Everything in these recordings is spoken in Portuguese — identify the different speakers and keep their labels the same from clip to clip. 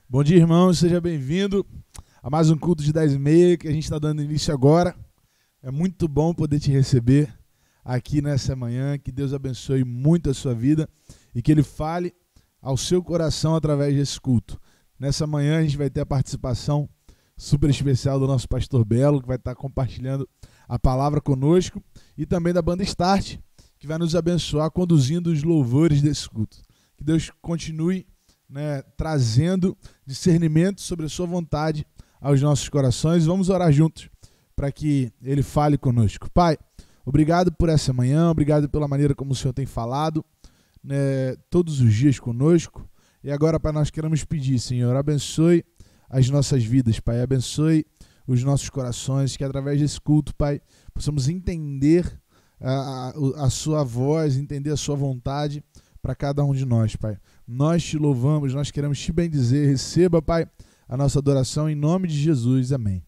Speaker 1: Bom dia, irmão, seja bem-vindo a mais um culto de 10h30 que a gente está dando início agora. É muito bom poder te receber aqui nessa manhã, que Deus abençoe muito a sua vida e que Ele fale ao seu coração através desse culto. Nessa manhã a gente vai ter a participação super especial do nosso pastor Belo, que vai estar compartilhando a palavra conosco, e também da banda Start, que vai nos abençoar conduzindo os louvores desse culto. Que Deus continue trazendo discernimento sobre a sua vontade aos nossos corações. Vamos orar juntos para que Ele fale conosco. Pai, obrigado por essa manhã, obrigado pela maneira como o Senhor tem falado todos os dias conosco. E agora, Pai, nós queremos pedir, Senhor, abençoe as nossas vidas, Pai, abençoe os nossos corações, que através desse culto, Pai, possamos entender a sua voz, entender a sua vontade para cada um de nós, Pai. Nós te louvamos, nós queremos te bendizer. Receba, Pai, a nossa adoração em nome de Jesus. Amém.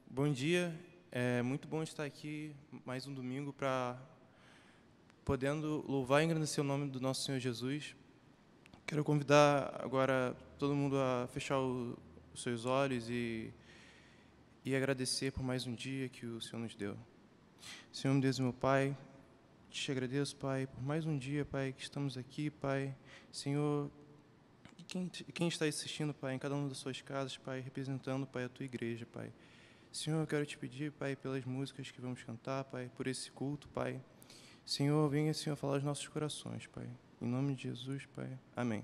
Speaker 2: Bom dia, é muito bom estar aqui mais um domingo para podendo louvar e engrandecer o nome do nosso Senhor Jesus. Quero convidar agora todo mundo a fechar os seus olhos e agradecer por mais um dia que o Senhor nos deu. Senhor, meu Deus e meu Pai, te agradeço, Pai, por mais um dia, Pai, que estamos aqui, Pai. Senhor, e quem está assistindo, Pai, em cada uma das suas casas, Pai, representando, Pai, a tua igreja, Pai. Senhor, eu quero te pedir, Pai, pelas músicas que vamos cantar, Pai, por esse culto, Pai. Senhor, venha, Senhor, falar aos nossos corações, Pai. Em nome de Jesus, Pai. Amém.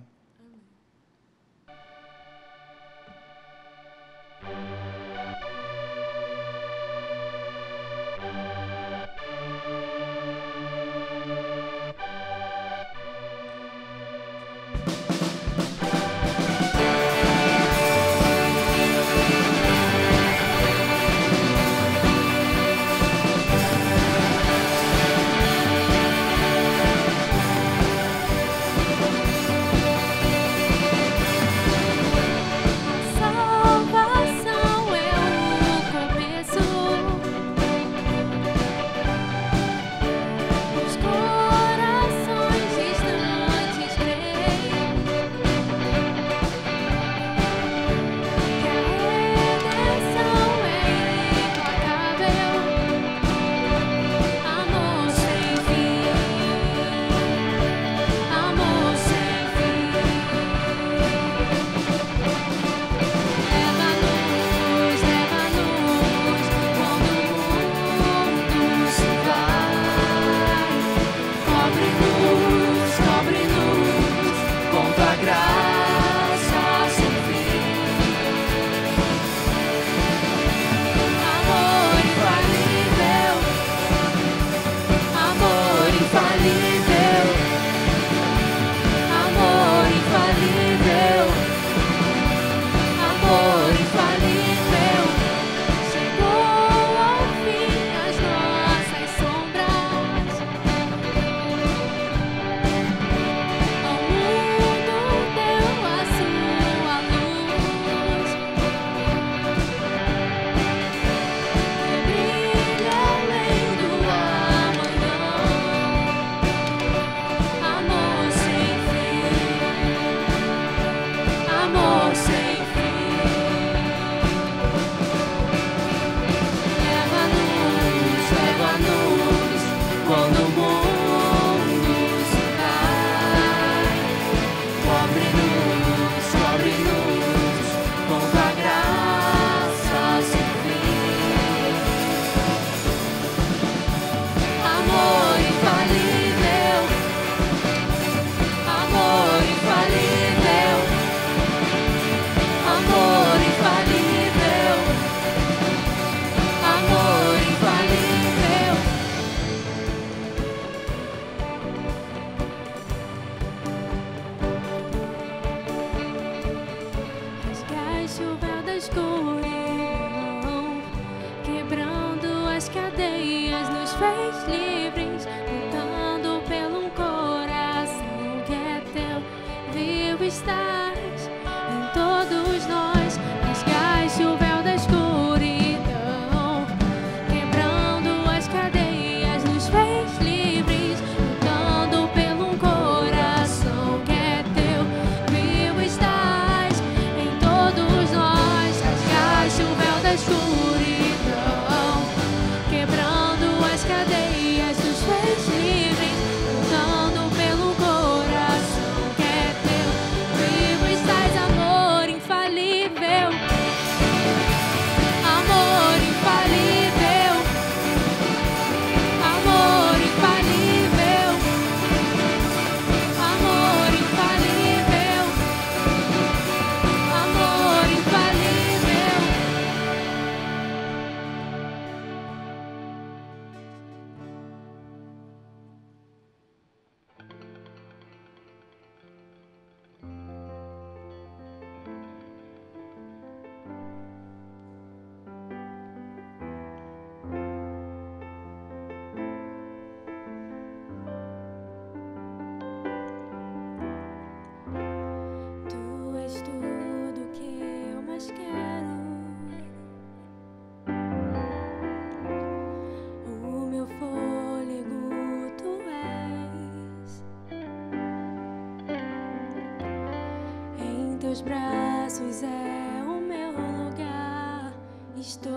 Speaker 3: teus braços é o meu lugar. Estou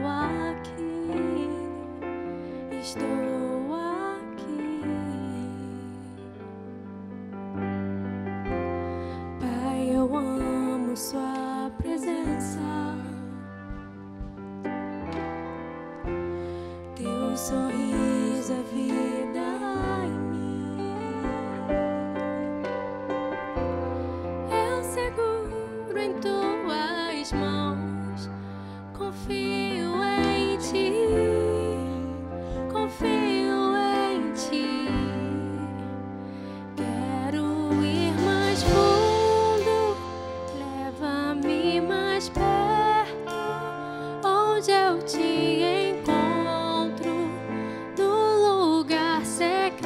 Speaker 3: aqui, estou aqui. Pai, eu amo sua presença. Teu sorriso é vida em mim. Eu seguro em tuas mãos, confio em ti, confio em ti. Quero ir mais fundo, leva-me mais perto, onde eu te encontro, no lugar secreto.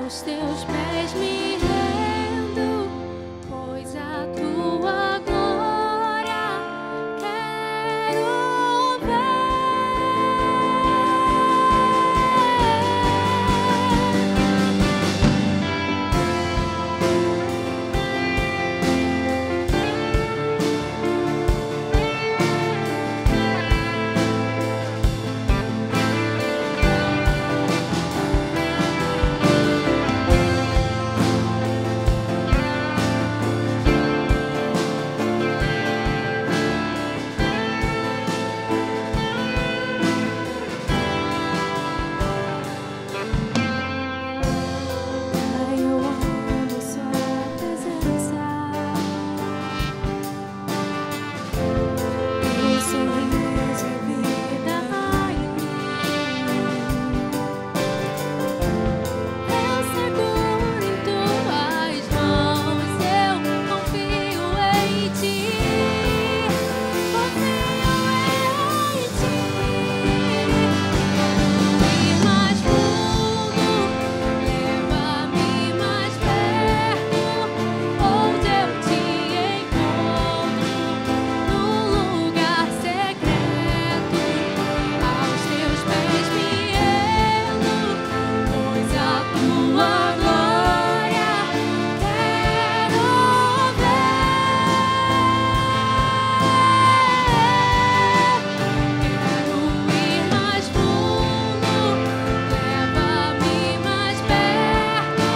Speaker 3: Aos teus pés me rendo, pois a tua glória quero ver. Pai, eu amo sua presença. Teu sorriso é vida em mim. Eu seguro em tuas mãos, eu confio em ti, confio em ti. Quero ir mais fundo, leva-me mais perto, onde eu te encontro, no lugar secreto. Aos teus pés me rendo, pois a tua glória quero ver. Quero ir mais fundo, leva-me mais perto,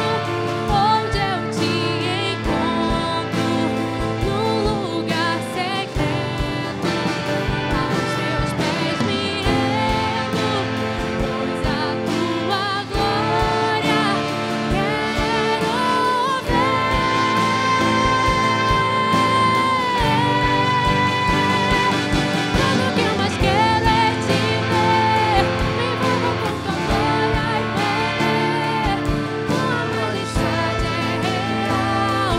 Speaker 3: onde eu te encontro, no lugar secreto. Aos teus pés me rendo, pois a tua glória quero ver. Tudo que eu mais quero é te ver. Me envolva com tua glória e poder. Tua majestade é real,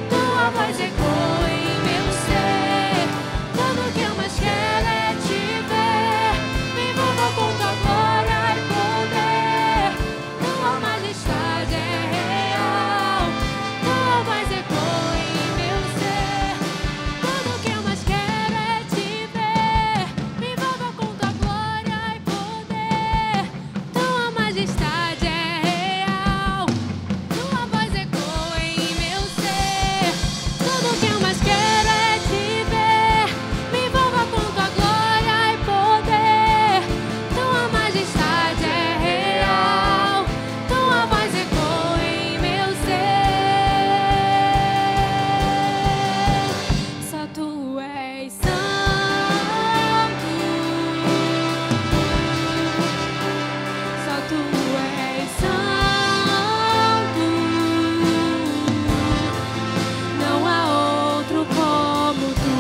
Speaker 3: tua voz ecoa em meu ser. Tudo que eu mais quero é te ver. Me envolva com tua glória e poder. Tua majestade é real, tua voz ecoa em meu ser. Tudo que eu mais quero é te ver. Me envolva com tua glória e poder. Tua majestade é real, tua voz ecoa em meu ser. Tudo que eu mais quero é te ver. Me envolva com tua glória e poder. Tua majestade é real, tua voz ecoa em meu ser. Só tu és santo, só tu és santo. Não há outro como tu,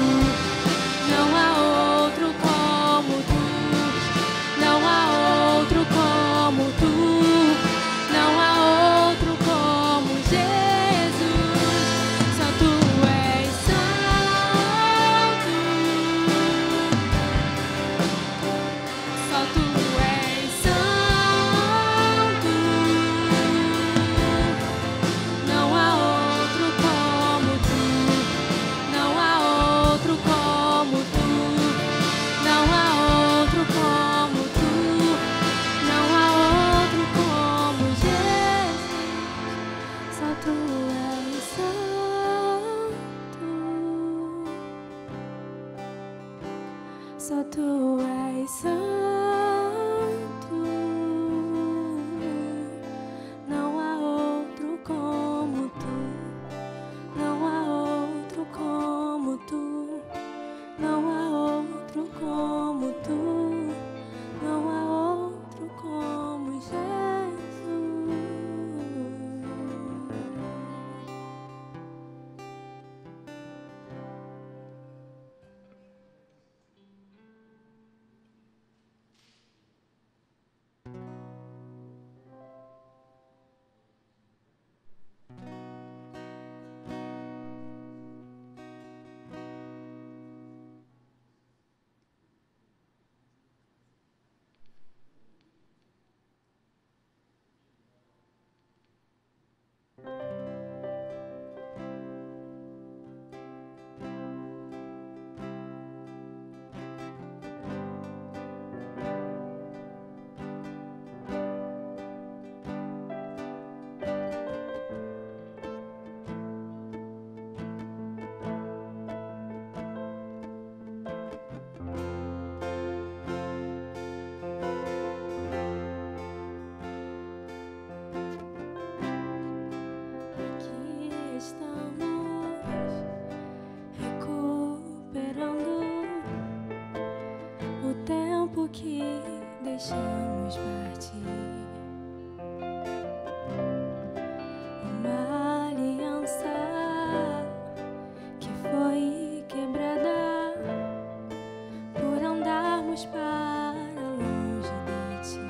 Speaker 3: não há outro como tu, não há outro como tu, não há outro como Jesus. Só tu és santo, só tu és santo. Não há outro como tu, não há outro como tu, não há outro como tu, não há outro como Jesus. Só tu és santo. Só tu és santo, não há outro como tu, não há outro como tu, não há outro como tu, não há outro como Jesus. Aqui estamos recuperando o tempo que deixamos partir. Uma aliança que foi quebrada por andarmos para longe de ti.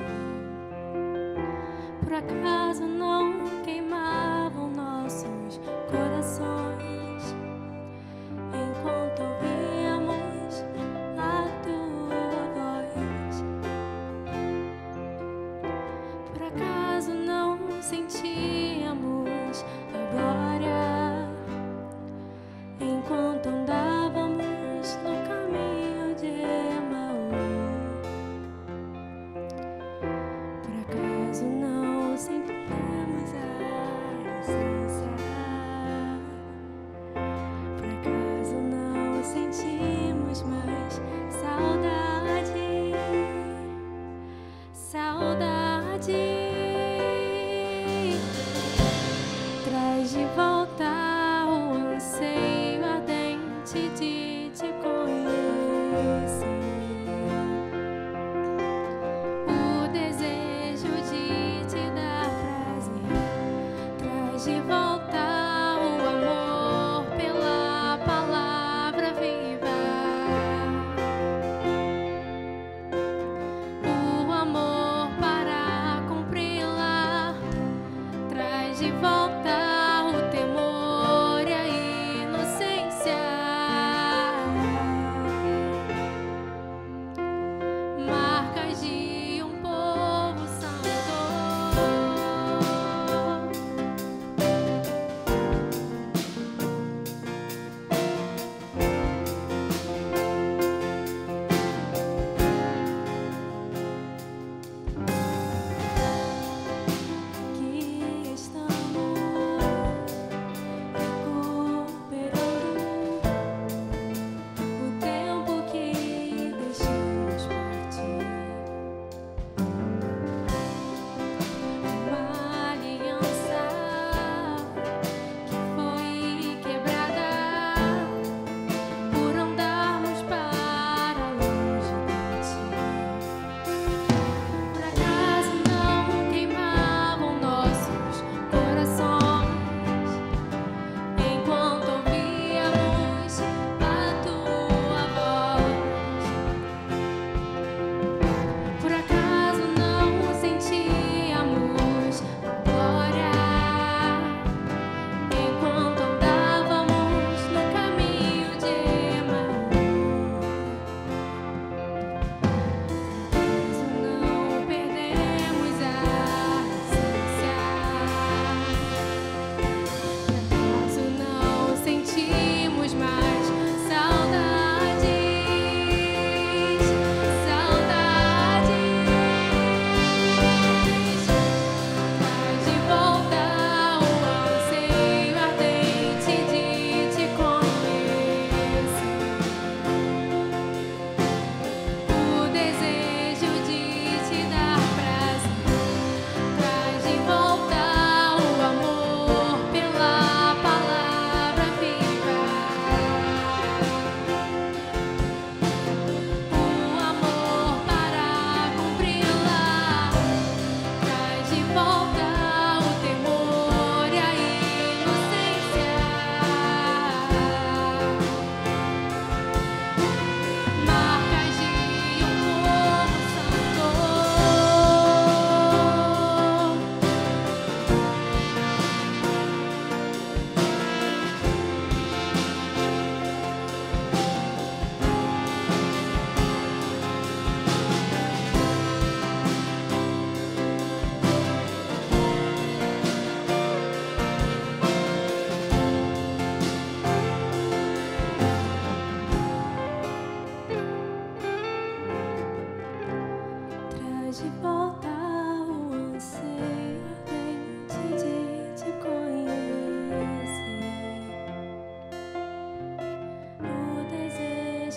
Speaker 3: Por acaso não queimavam nossos corações enquanto ouvíamos a tua voz? Por acaso não sentíamos a glória enquanto andávamos no caminho de Emaús? Por acaso não sentíamos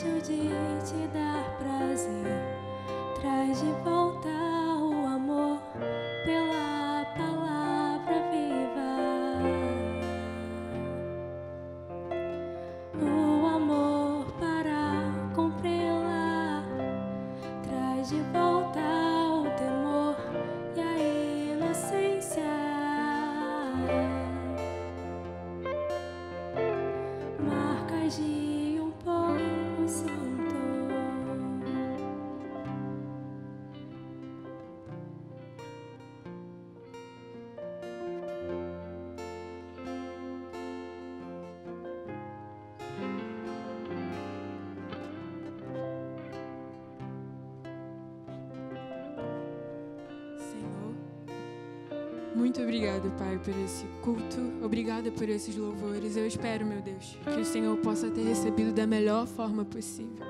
Speaker 3: desejo de te dar prazer. Traz de volta o amor pela palavra viva. O amor para cumpri-la. Traz de volta o temor e a inocência. Marcas de um povo santo.
Speaker 4: Senhor, muito obrigado, Pai, por esse culto. Obrigada por esses louvores. Eu espero, meu Deus, que o Senhor possa ter recebido da melhor forma possível.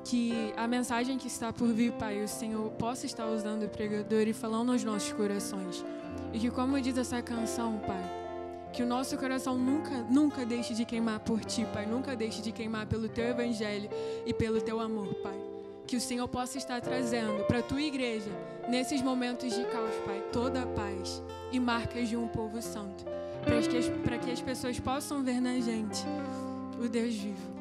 Speaker 4: Que a mensagem que está por vir, Pai, o Senhor possa estar usando o pregador e falando aos nossos corações. E que, como diz essa canção, Pai, que o nosso coração nunca deixe de queimar por Ti, Pai. Nunca deixe de queimar pelo Teu Evangelho e pelo Teu amor, Pai. Que o Senhor possa estar trazendo para a Tua igreja, nesses momentos de caos, Pai, toda a paz e marcas de um povo santo. Para que as pessoas possam ver na gente o Deus vivo.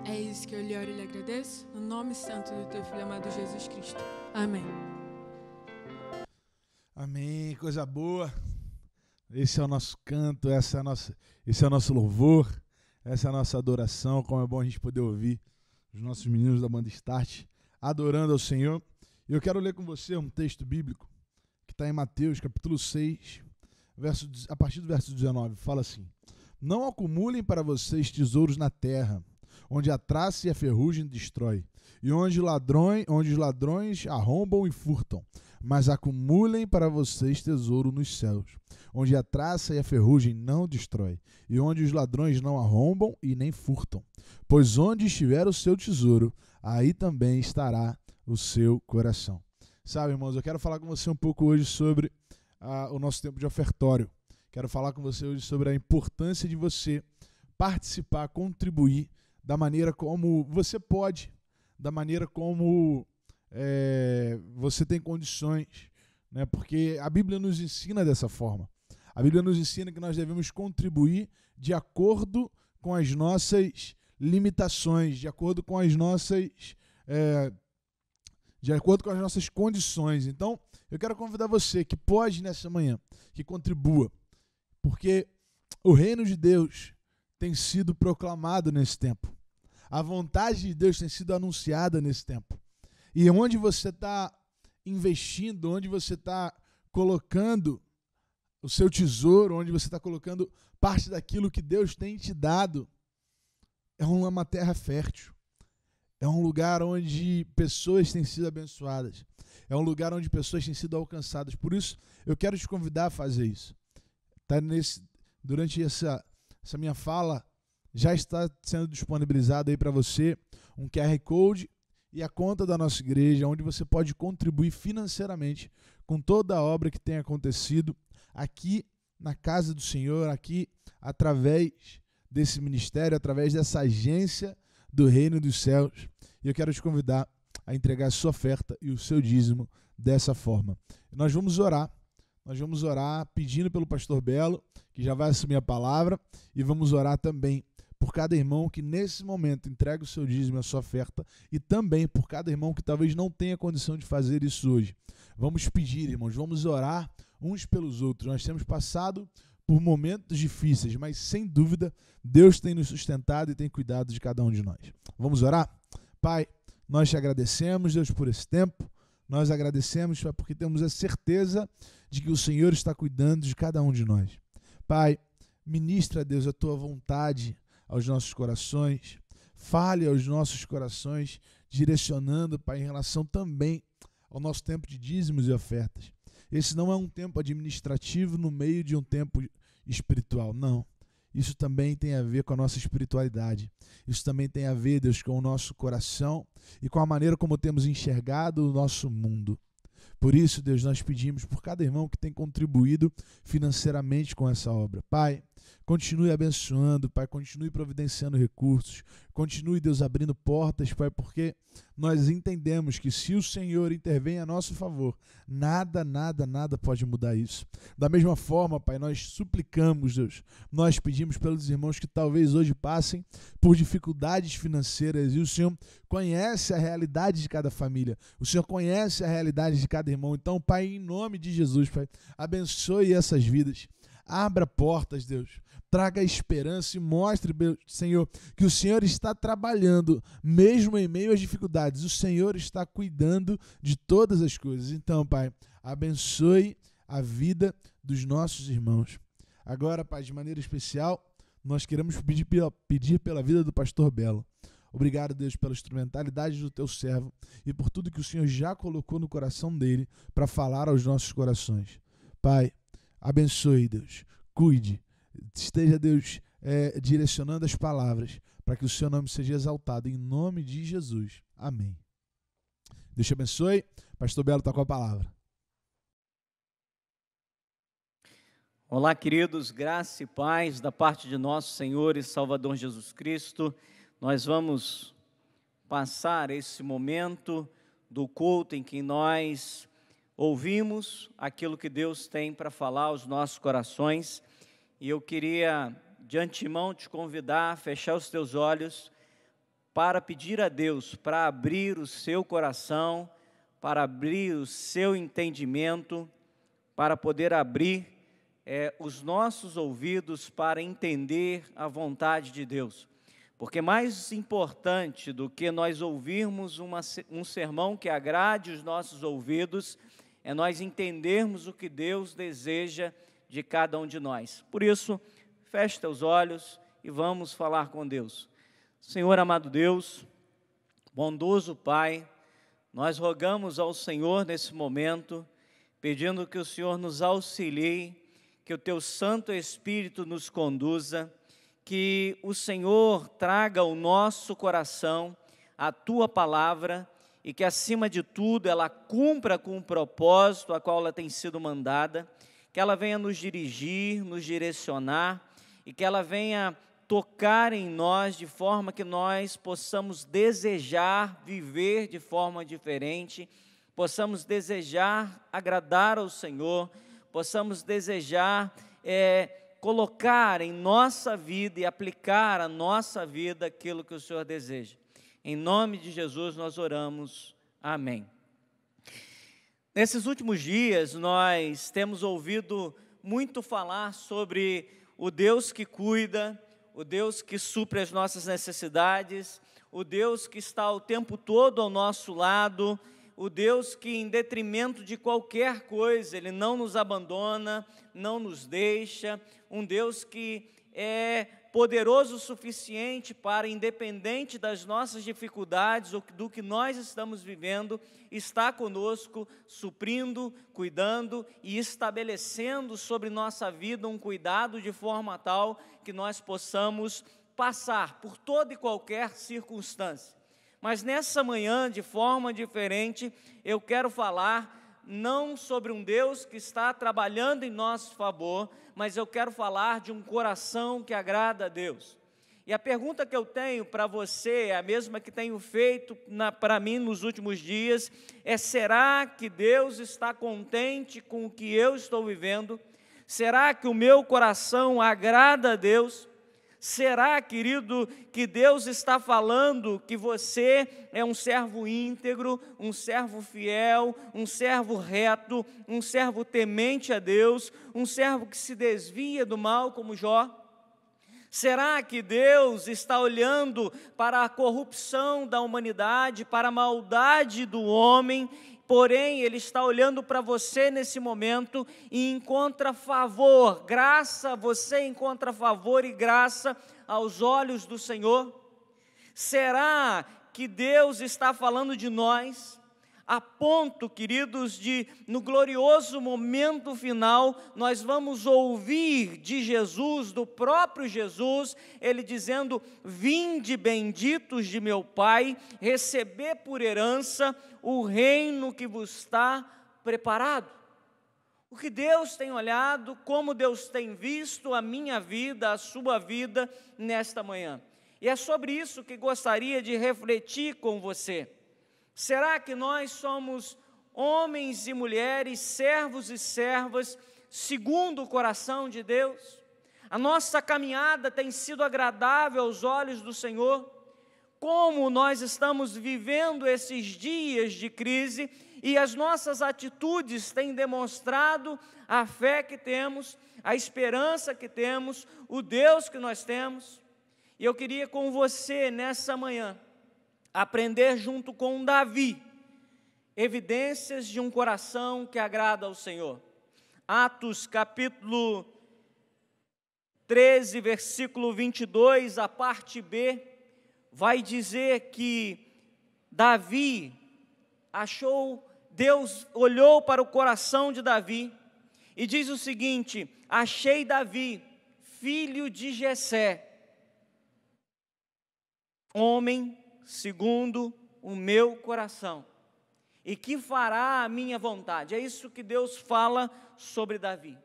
Speaker 4: É isso que eu lhe oro e lhe agradeço, no nome santo do Teu Filho amado Jesus Cristo. Amém.
Speaker 1: Amém, coisa boa. Esse é o nosso canto, esse é o nosso louvor, essa é a nossa adoração. Como é bom a gente poder ouvir os nossos meninos da banda Start adorando ao Senhor. E eu quero ler com você um texto bíblico que está em Mateus, capítulo 6, a partir do verso 19. Fala assim: não acumulem para vocês tesouros na terra, onde a traça e a ferrugem destrói, e onde os ladrões arrombam e furtam. Mas acumulem para vocês tesouro nos céus, onde a traça e a ferrugem não destrói, e onde os ladrões não arrombam e nem furtam. Pois onde estiver o seu tesouro, aí também estará o seu coração. Sabe, irmãos, eu quero falar com você um pouco hoje sobre o nosso tempo de ofertório. Quero falar com você hoje sobre a importância de você participar, contribuir da maneira como você pode, da maneira como você tem condições, né? Porque a Bíblia nos ensina dessa forma. A Bíblia nos ensina que nós devemos contribuir de acordo com as nossas limitações, de acordo com as nossas condições. Então, eu quero convidar você que pode nessa manhã, que contribua, porque o reino de Deus tem sido proclamado nesse tempo. A vontade de Deus tem sido anunciada nesse tempo. E onde você está investindo, onde você está colocando o seu tesouro, onde você está colocando parte daquilo que Deus tem te dado, é uma terra fértil. É um lugar onde pessoas têm sido abençoadas. É um lugar onde pessoas têm sido alcançadas. Por isso, eu quero te convidar a fazer isso. Durante essa minha fala, já está sendo disponibilizado aí para você um QR Code e a conta da nossa igreja, onde você pode contribuir financeiramente com toda a obra que tem acontecido aqui na casa do Senhor, aqui através desse ministério, através dessa agência do Reino dos Céus. E eu quero te convidar a entregar a sua oferta e o seu dízimo dessa forma. Nós vamos orar pedindo pelo pastor Belo, que já vai assumir a palavra, e vamos orar também por cada irmão que nesse momento entrega o seu dízimo e a sua oferta, e também por cada irmão que talvez não tenha condição de fazer isso hoje. Vamos pedir, irmãos, vamos orar uns pelos outros. Nós temos passado por momentos difíceis, mas sem dúvida Deus tem nos sustentado e tem cuidado de cada um de nós. Vamos orar? Pai, nós te agradecemos, Deus, por esse tempo. Nós agradecemos, Pai, porque temos a certeza de que o Senhor está cuidando de cada um de nós. Pai, ministra, Deus, a tua vontade aos nossos corações, fale aos nossos corações, direcionando, Pai, em relação também ao nosso tempo de dízimos e ofertas. Esse não é um tempo administrativo no meio de um tempo espiritual, não. Isso também tem a ver com a nossa espiritualidade. Isso também tem a ver, Deus, com o nosso coração e com a maneira como temos enxergado o nosso mundo. Por isso, Deus, nós pedimos por cada irmão que tem contribuído financeiramente com essa obra. Pai, continue abençoando, Pai, continue providenciando recursos, continue, Deus, abrindo portas, Pai, porque nós entendemos que se o Senhor intervém a nosso favor, nada pode mudar isso. Da mesma forma, Pai, nós suplicamos, Deus, nós pedimos pelos irmãos que talvez hoje passem por dificuldades financeiras, e o Senhor conhece a realidade de cada família, o Senhor conhece a realidade de cada irmão. Então, Pai, em nome de Jesus, Pai, abençoe essas vidas, abra portas, Deus, traga esperança e mostre, Senhor, que o Senhor está trabalhando, mesmo em meio às dificuldades, o Senhor está cuidando de todas as coisas. Então, Pai, abençoe a vida dos nossos irmãos. Agora, Pai, de maneira especial, nós queremos pedir pela vida do pastor Belo. Obrigado, Deus, pela instrumentalidade do teu servo e por tudo que o Senhor já colocou no coração dele para falar aos nossos corações. Pai, abençoe, Deus, cuide, esteja, Deus, direcionando as palavras para que o seu nome seja exaltado, em nome de Jesus. Amém. Deus te abençoe. Pastor Belo está com a palavra.
Speaker 5: Olá, queridos, graça e paz da parte de nosso Senhor e Salvador Jesus Cristo. Nós vamos passar esse momento do culto em que nós ouvimos aquilo que Deus tem para falar aos nossos corações, e eu queria de antemão te convidar a fechar os teus olhos para pedir a Deus para abrir o seu coração, para abrir o seu entendimento, para poder abrir os nossos ouvidos para entender a vontade de Deus. Porque mais importante do que nós ouvirmos um sermão que agrade os nossos ouvidos, é nós entendermos o que Deus deseja de cada um de nós. Por isso, feche teus olhos e vamos falar com Deus. Senhor amado Deus, bondoso Pai, nós rogamos ao Senhor nesse momento, pedindo que o Senhor nos auxilie, que o Teu Santo Espírito nos conduza, que o Senhor traga ao nosso coração a Tua palavra e que, acima de tudo, ela cumpra com o propósito a qual ela tem sido mandada, que ela venha nos dirigir, nos direcionar e que ela venha tocar em nós de forma que nós possamos desejar viver de forma diferente, possamos desejar agradar ao Senhor, possamos desejar colocar em nossa vida e aplicar à nossa vida aquilo que o Senhor deseja. Em nome de Jesus nós oramos. Amém. Nesses últimos dias nós temos ouvido muito falar sobre o Deus que cuida, o Deus que supre as nossas necessidades, o Deus que está o tempo todo ao nosso lado, o Deus que, em detrimento de qualquer coisa, Ele não nos abandona, não nos deixa, um Deus que é poderoso o suficiente para, independente das nossas dificuldades ou do que nós estamos vivendo, está conosco, suprindo, cuidando e estabelecendo sobre nossa vida um cuidado de forma tal que nós possamos passar por toda e qualquer circunstância. Mas nessa manhã, de forma diferente, eu quero falar não sobre um Deus que está trabalhando em nosso favor, mas eu quero falar de um coração que agrada a Deus. E a pergunta que eu tenho para você, é a mesma que tenho feito para mim nos últimos dias, será que Deus está contente com o que eu estou vivendo? Será que o meu coração agrada a Deus? Será, querido, que Deus está falando que você é um servo íntegro, um servo fiel, um servo reto, um servo temente a Deus, um servo que se desvia do mal como Jó? Será que Deus está olhando para a corrupção da humanidade, para a maldade do homem, porém Ele está olhando para você nesse momento e encontra favor, graça, você encontra favor e graça aos olhos do Senhor? Será que Deus está falando de nós, a ponto, queridos, de no glorioso momento final, nós vamos ouvir de Jesus, do próprio Jesus, Ele dizendo: vinde benditos de meu Pai, receber por herança o reino que vos está preparado. o que Deus tem olhado, como Deus tem visto a minha vida, a sua vida nesta manhã. E é sobre isso que gostaria de refletir com você. Será que nós somos homens e mulheres, servos e servas, segundo o coração de Deus? A nossa caminhada tem sido agradável aos olhos do Senhor? Como nós estamos vivendo esses dias de crise e as nossas atitudes têm demonstrado a fé que temos, a esperança que temos, o Deus que nós temos? E eu queria com você nessa manhã aprender junto com Davi evidências de um coração que agrada ao Senhor. Atos capítulo 13, versículo 22, a parte B, vai dizer que Davi Deus olhou para o coração de Davi e diz o seguinte: achei Davi, filho de Jessé, homem segundo o meu coração, e que fará a minha vontade. É isso que Deus fala sobre Davi.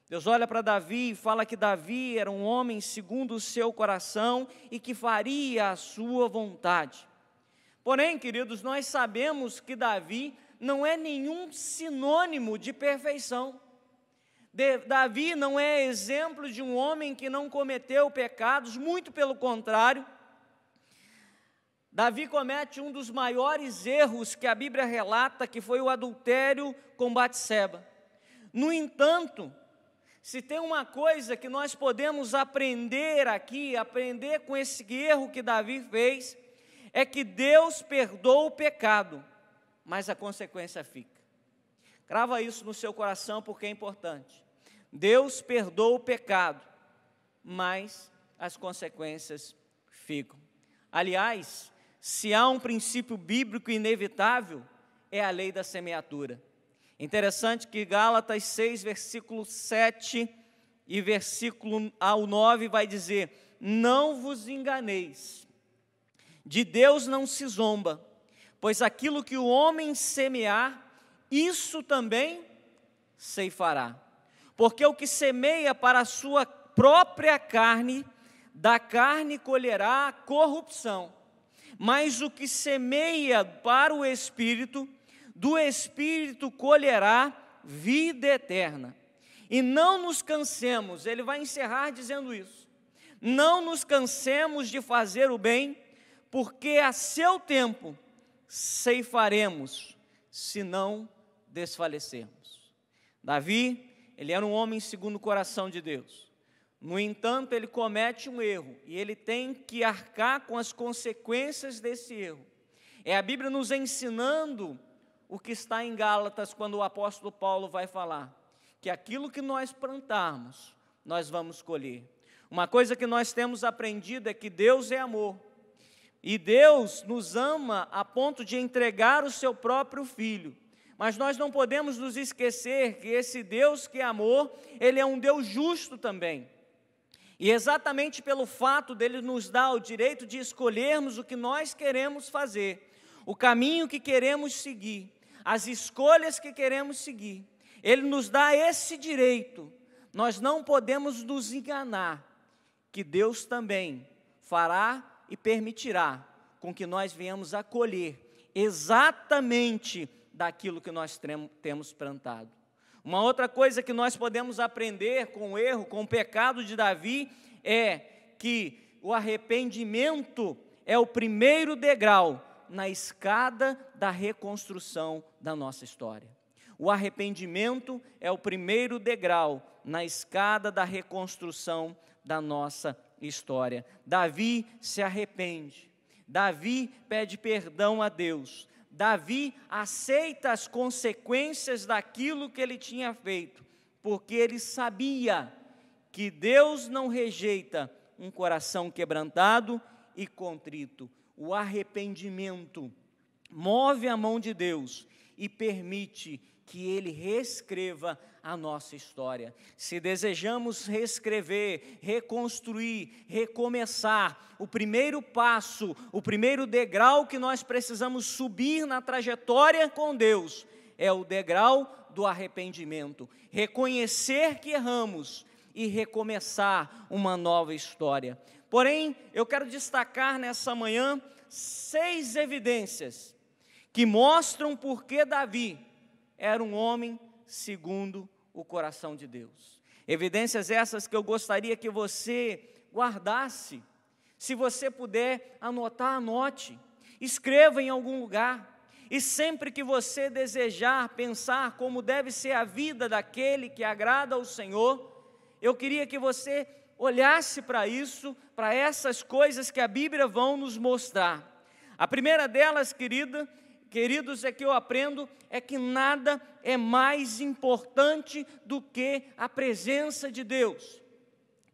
Speaker 5: Deus olha para Davi e fala que Davi era um homem segundo o seu coração e que faria a sua vontade. Porém, queridos, nós sabemos que Davi não é nenhum sinônimo de perfeição. Davi não é exemplo de um homem que não cometeu pecados, muito pelo contrário. Davi comete um dos maiores erros que a Bíblia relata, que foi o adultério com Batseba. No entanto, se tem uma coisa que nós podemos aprender aqui, aprender com esse erro que Davi fez, é que Deus perdoa o pecado, mas a consequência fica. Crava isso no seu coração porque é importante. Deus perdoa o pecado, mas as consequências ficam. Aliás, se há um princípio bíblico inevitável, é a lei da semeadura. Interessante que Gálatas 6, versículo 7 e versículo ao 9 vai dizer: não vos enganeis, de Deus não se zomba, pois aquilo que o homem semear, isso também ceifará. Porque o que semeia para a sua própria carne, da carne colherá corrupção, mas o que semeia para o Espírito, do Espírito colherá vida eterna. E não nos cansemos, ele vai encerrar dizendo isso, não nos cansemos de fazer o bem, porque a seu tempo ceifaremos, se não desfalecermos. Davi, ele era um homem segundo o coração de Deus. No entanto, ele comete um erro, e ele tem que arcar com as consequências desse erro. É a Bíblia nos ensinando o que está em Gálatas, quando o apóstolo Paulo vai falar, que aquilo que nós plantarmos, nós vamos colher. Uma coisa que nós temos aprendido é que Deus é amor, e Deus nos ama a ponto de entregar o seu próprio Filho. Mas nós não podemos nos esquecer que esse Deus que é amor, ele é um Deus justo também. E exatamente pelo fato dele nos dar o direito de escolhermos o que nós queremos fazer, o caminho que queremos seguir, as escolhas que queremos seguir, ele nos dá esse direito. Nós não podemos nos enganar, que Deus também fará e permitirá com que nós venhamos a colher exatamente daquilo que nós temos plantado. Uma outra coisa que nós podemos aprender com o erro, com o pecado de Davi, é que o arrependimento é o primeiro degrau na escada da reconstrução da nossa história. O arrependimento é o primeiro degrau na escada da reconstrução da nossa história. Davi se arrepende, Davi pede perdão a Deus, Davi aceita as consequências daquilo que ele tinha feito, porque ele sabia que Deus não rejeita um coração quebrantado e contrito. O arrependimento move a mão de Deus e permite que Ele reescreva a nossa história. Se desejamos reescrever, reconstruir, recomeçar, o primeiro passo, o primeiro degrau que nós precisamos subir na trajetória com Deus, é o degrau do arrependimento. Reconhecer que erramos e recomeçar uma nova história. Porém, eu quero destacar nessa manhã 6 evidências que mostram por que Davi era um homem segundo o coração de Deus. Evidências essas que eu gostaria que você guardasse. Se você puder anotar, anote. Escreva em algum lugar. E sempre que você desejar pensar como deve ser a vida daquele que agrada ao Senhor, eu queria que você olhasse para isso, para essas coisas que a Bíblia vão nos mostrar. A primeira delas, queridos, é que eu aprendo é que nada é mais importante do que a presença de Deus.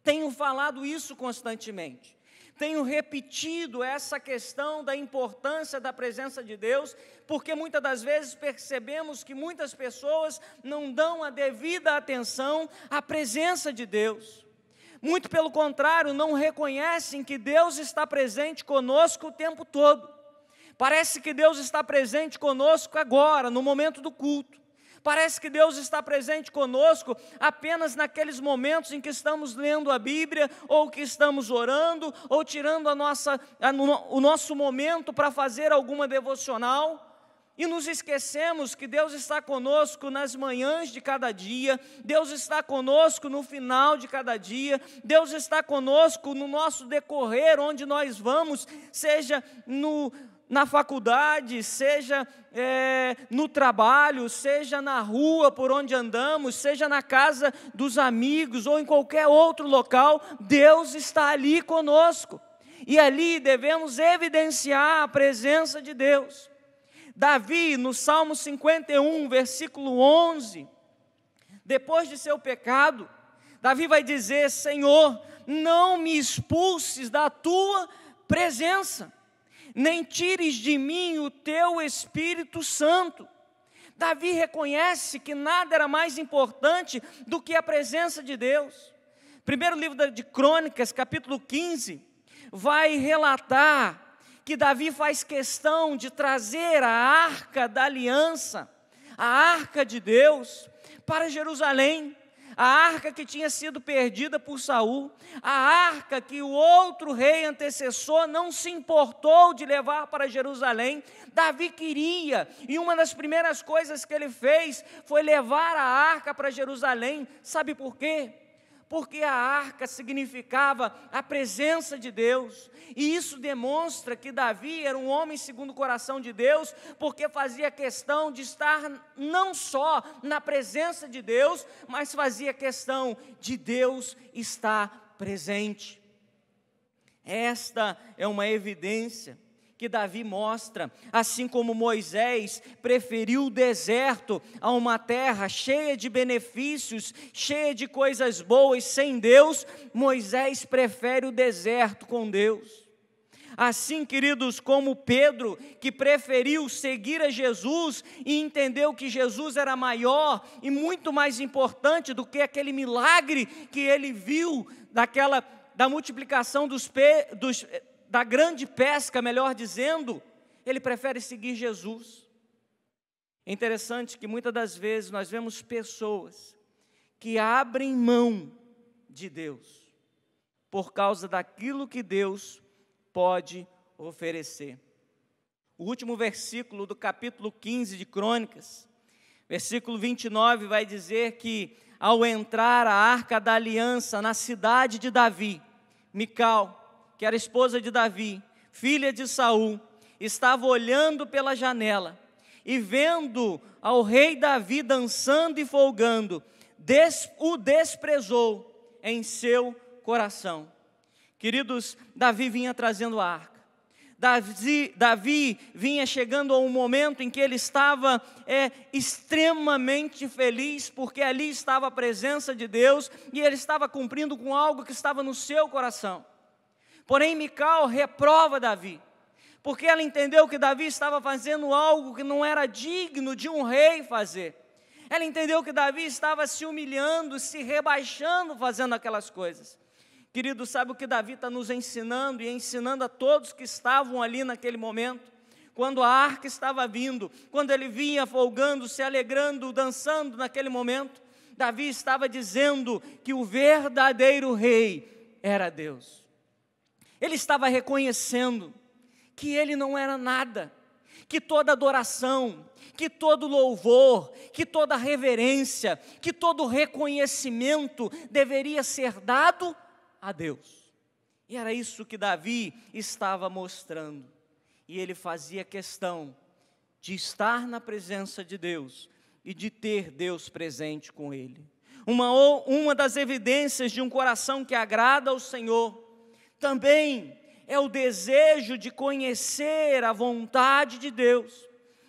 Speaker 5: Tenho falado isso constantemente. Tenho repetido essa questão da importância da presença de Deus, porque muitas das vezes percebemos que muitas pessoas não dão a devida atenção à presença de Deus. Muito pelo contrário, não reconhecem que Deus está presente conosco o tempo todo. Parece que Deus está presente conosco agora, no momento do culto. Parece que Deus está presente conosco apenas naqueles momentos em que estamos lendo a Bíblia, ou que estamos orando, ou tirando o nosso momento para fazer alguma devocional. E nos esquecemos que Deus está conosco nas manhãs de cada dia, Deus está conosco no final de cada dia, Deus está conosco no nosso decorrer, onde nós vamos, seja na faculdade, seja no trabalho, seja na rua por onde andamos, seja na casa dos amigos ou em qualquer outro local, Deus está ali conosco. E ali devemos evidenciar a presença de Deus. Davi, no Salmo 51, versículo 11, depois de seu pecado, Davi vai dizer: Senhor, não me expulses da tua presença, nem tires de mim o teu Espírito Santo. Davi reconhece que nada era mais importante do que a presença de Deus. Primeiro livro de Crônicas, capítulo 15, vai relatar que Davi faz questão de trazer a arca da aliança, a arca de Deus, para Jerusalém. A arca que tinha sido perdida por Saul, a arca que o outro rei antecessor não se importou de levar para Jerusalém, Davi queria, e uma das primeiras coisas que ele fez foi levar a arca para Jerusalém. Sabe por quê? Porque a arca significava a presença de Deus, e isso demonstra que Davi era um homem segundo o coração de Deus, porque fazia questão de estar não só na presença de Deus, mas fazia questão de Deus estar presente. Esta é uma evidência que Davi mostra, assim como Moisés preferiu o deserto a uma terra cheia de benefícios, cheia de coisas boas sem Deus, Moisés prefere o deserto com Deus. Assim, queridos, como Pedro, que preferiu seguir a Jesus e entendeu que Jesus era maior e muito mais importante do que aquele milagre que ele viu da multiplicação da grande pesca, melhor dizendo, ele prefere seguir Jesus. É interessante que muitas das vezes nós vemos pessoas que abrem mão de Deus por causa daquilo que Deus pode oferecer. O último versículo do capítulo 15 de Crônicas, versículo 29, vai dizer que ao entrar a arca da aliança na cidade de Davi, Mical, que era esposa de Davi, filha de Saul, estava olhando pela janela e vendo ao rei Davi dançando e folgando, o desprezou em seu coração. Queridos, Davi vinha trazendo a arca. Davi vinha chegando a um momento em que ele estava extremamente feliz, porque ali estava a presença de Deus e ele estava cumprindo com algo que estava no seu coração. Porém, Mical reprova Davi, porque ela entendeu que Davi estava fazendo algo que não era digno de um rei fazer. Ela entendeu que Davi estava se humilhando, se rebaixando, fazendo aquelas coisas. Querido, sabe o que Davi está nos ensinando e ensinando a todos que estavam ali naquele momento? quando a arca estava vindo, quando ele vinha folgando, se alegrando, dançando naquele momento, Davi estava dizendo que o verdadeiro rei era Deus. Ele estava reconhecendo que ele não era nada, que toda adoração, que todo louvor, que toda reverência, que todo reconhecimento deveria ser dado a Deus. E era isso que Davi estava mostrando. E ele fazia questão de estar na presença de Deus e de ter Deus presente com ele. Uma das evidências de um coração que agrada ao Senhor também é o desejo de conhecer a vontade de Deus.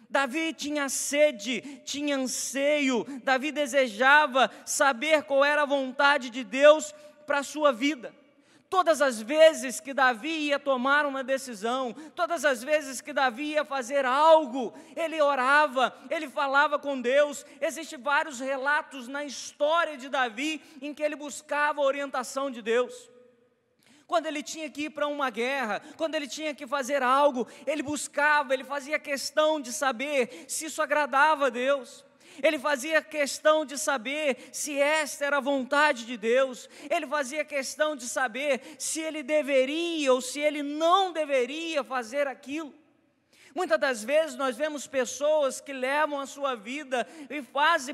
Speaker 5: Davi tinha sede, tinha anseio, Davi desejava saber qual era a vontade de Deus para a sua vida. Todas as vezes que Davi ia tomar uma decisão, todas as vezes que Davi ia fazer algo, ele orava, ele falava com Deus. Existem vários relatos na história de Davi em que ele buscava a orientação de Deus. Quando ele tinha que ir para uma guerra, quando ele tinha que fazer algo, ele buscava, ele fazia questão de saber se isso agradava a Deus. Ele fazia questão de saber se esta era a vontade de Deus. Ele fazia questão de saber se ele deveria ou se ele não deveria fazer aquilo. Muitas das vezes nós vemos pessoas que levam a sua vida e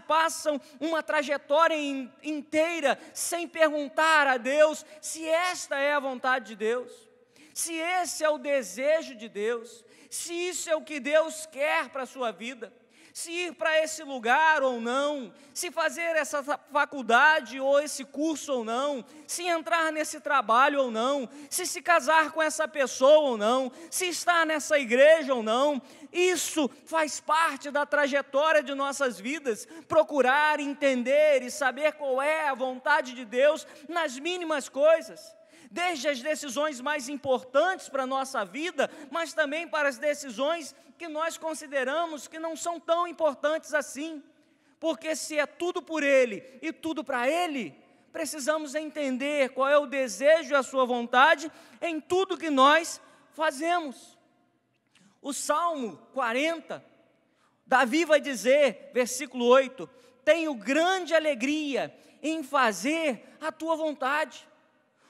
Speaker 5: passam uma trajetória inteira sem perguntar a Deus se esta é a vontade de Deus, se esse é o desejo de Deus, se isso é o que Deus quer para a sua vida. Se ir para esse lugar ou não, se fazer essa faculdade ou esse curso ou não, se entrar nesse trabalho ou não, se casar com essa pessoa ou não, se estar nessa igreja ou não, isso faz parte da trajetória de nossas vidas, procurar entender e saber qual é a vontade de Deus nas mínimas coisas. Desde as decisões mais importantes para a nossa vida, mas também para as decisões que nós consideramos que não são tão importantes assim. Porque se é tudo por Ele e tudo para Ele, precisamos entender qual é o desejo e a sua vontade em tudo que nós fazemos. O Salmo 40, Davi vai dizer, versículo 8, tenho grande alegria em fazer a tua vontade.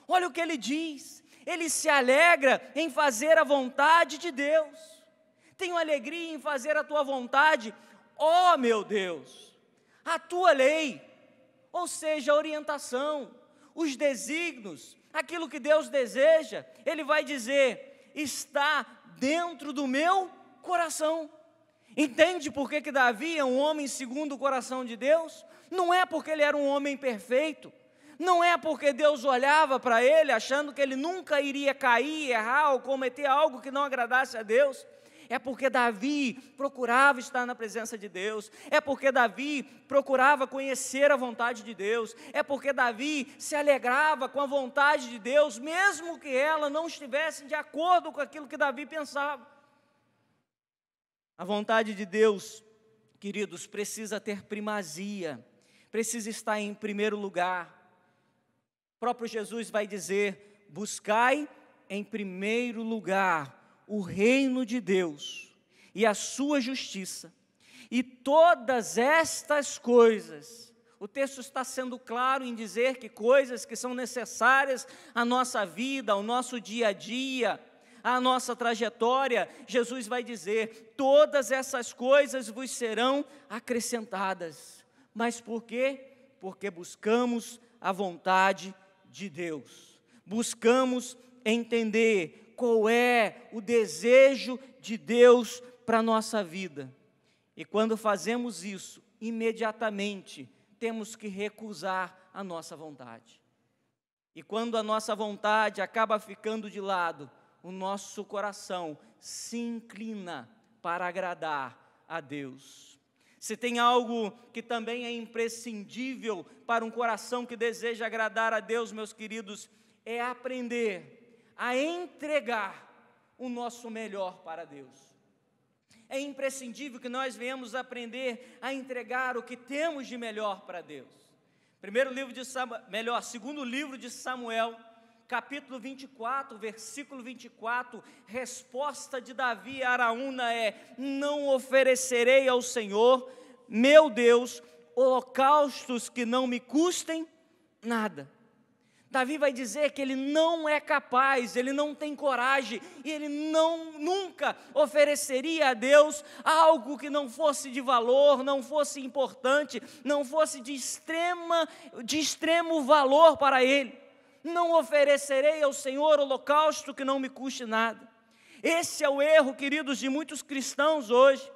Speaker 5: Olha o que ele diz, ele se alegra em fazer a vontade de Deus. Tenho alegria em fazer a tua vontade, ó meu Deus, a tua lei, ou seja, a orientação, os desígnios, aquilo que Deus deseja, ele vai dizer, está dentro do meu coração. Entende por que Davi é um homem segundo o coração de Deus? Não é porque ele era um homem perfeito, não é porque Deus olhava para ele achando que ele nunca iria cair, errar ou cometer algo que não agradasse a Deus. É porque Davi procurava estar na presença de Deus, é porque Davi procurava conhecer a vontade de Deus, é porque Davi se alegrava com a vontade de Deus, mesmo que ela não estivesse de acordo com aquilo que Davi pensava. A vontade de Deus, queridos, precisa ter primazia, precisa estar em primeiro lugar. O próprio Jesus vai dizer, buscai em primeiro lugar o reino de Deus e a sua justiça, e todas estas coisas, o texto está sendo claro em dizer que coisas que são necessárias à nossa vida, ao nosso dia a dia, à nossa trajetória, Jesus vai dizer, todas essas coisas vos serão acrescentadas. Mas por quê? Porque buscamos a vontade de Deus, buscamos entender qual é o desejo de Deus para a nossa vida. E quando fazemos isso, imediatamente temos que recusar a nossa vontade. E quando a nossa vontade acaba ficando de lado, o nosso coração se inclina para agradar a Deus. Se tem algo que também é imprescindível para um coração que deseja agradar a Deus, meus queridos, é aprender a entregar o nosso melhor para Deus. É imprescindível que nós venhamos aprender a entregar o que temos de melhor para Deus. Segundo livro de Samuel, capítulo 24, versículo 24, resposta de Davi a Araúna é: não oferecerei ao Senhor, meu Deus, holocaustos que não me custem nada. Davi vai dizer que ele não é capaz, ele não tem coragem, e ele nunca ofereceria a Deus algo que não fosse de valor, não fosse importante, não fosse de extremo valor para ele. Não oferecerei ao Senhor holocausto que não me custe nada. Esse é o erro, queridos, de muitos cristãos hoje.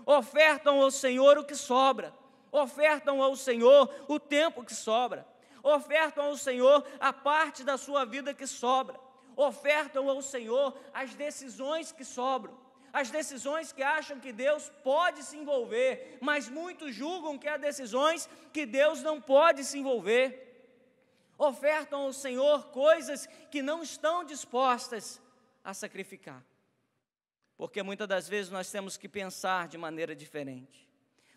Speaker 5: Ofertam ao Senhor o que sobra, ofertam ao Senhor o tempo que sobra, ofertam ao Senhor a parte da sua vida que sobra, ofertam ao Senhor as decisões que sobram, as decisões que acham que Deus pode se envolver, mas muitos julgam que há decisões que Deus não pode se envolver. Ofertam ao Senhor coisas que não estão dispostas a sacrificar, porque muitas das vezes nós temos que pensar de maneira diferente.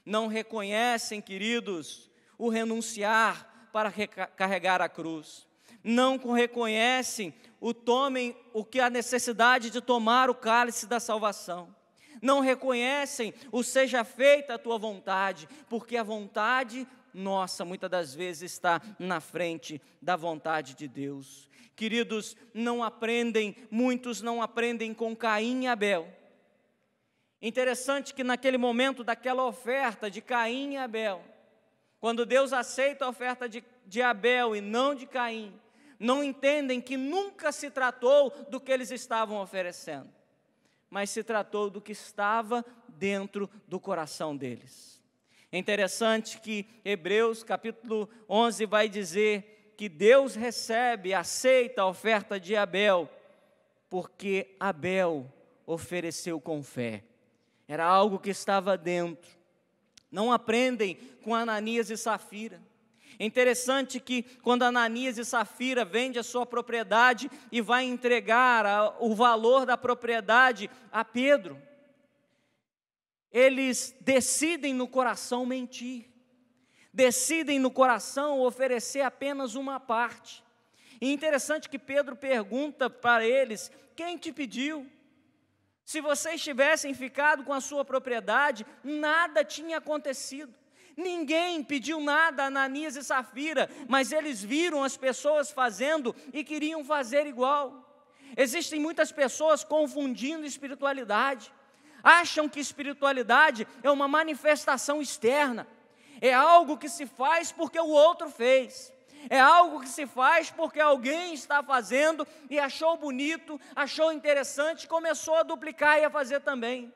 Speaker 5: Não reconhecem, queridos, o renunciar para carregar a cruz. Não reconhecem o que a necessidade de tomar o cálice da salvação. Não reconhecem o seja feita a tua vontade, porque a vontade nossa muitas das vezes está na frente da vontade de Deus. Queridos, muitos não aprendem com Caim e Abel. Interessante que naquele momento daquela oferta de Caim e Abel, quando Deus aceita a oferta de Abel e não de Caim, não entendem que nunca se tratou do que eles estavam oferecendo, mas se tratou do que estava dentro do coração deles. É interessante que Hebreus capítulo 11 vai dizer que Deus aceita a oferta de Abel, porque Abel ofereceu com fé. Era algo que estava dentro. Não aprendem com Ananias e Safira. É interessante que quando Ananias e Safira vendem a sua propriedade e vai entregar o valor da propriedade a Pedro, eles decidem no coração mentir, decidem no coração oferecer apenas uma parte. E é interessante que Pedro pergunta para eles: quem te pediu? Se vocês tivessem ficado com a sua propriedade, nada tinha acontecido. Ninguém pediu nada a Ananias e Safira, mas eles viram as pessoas fazendo e queriam fazer igual. Existem muitas pessoas confundindo espiritualidade. Acham que espiritualidade é uma manifestação externa. É algo que se faz porque o outro fez. É algo que se faz porque alguém está fazendo e achou bonito, achou interessante, começou a duplicar e a fazer também.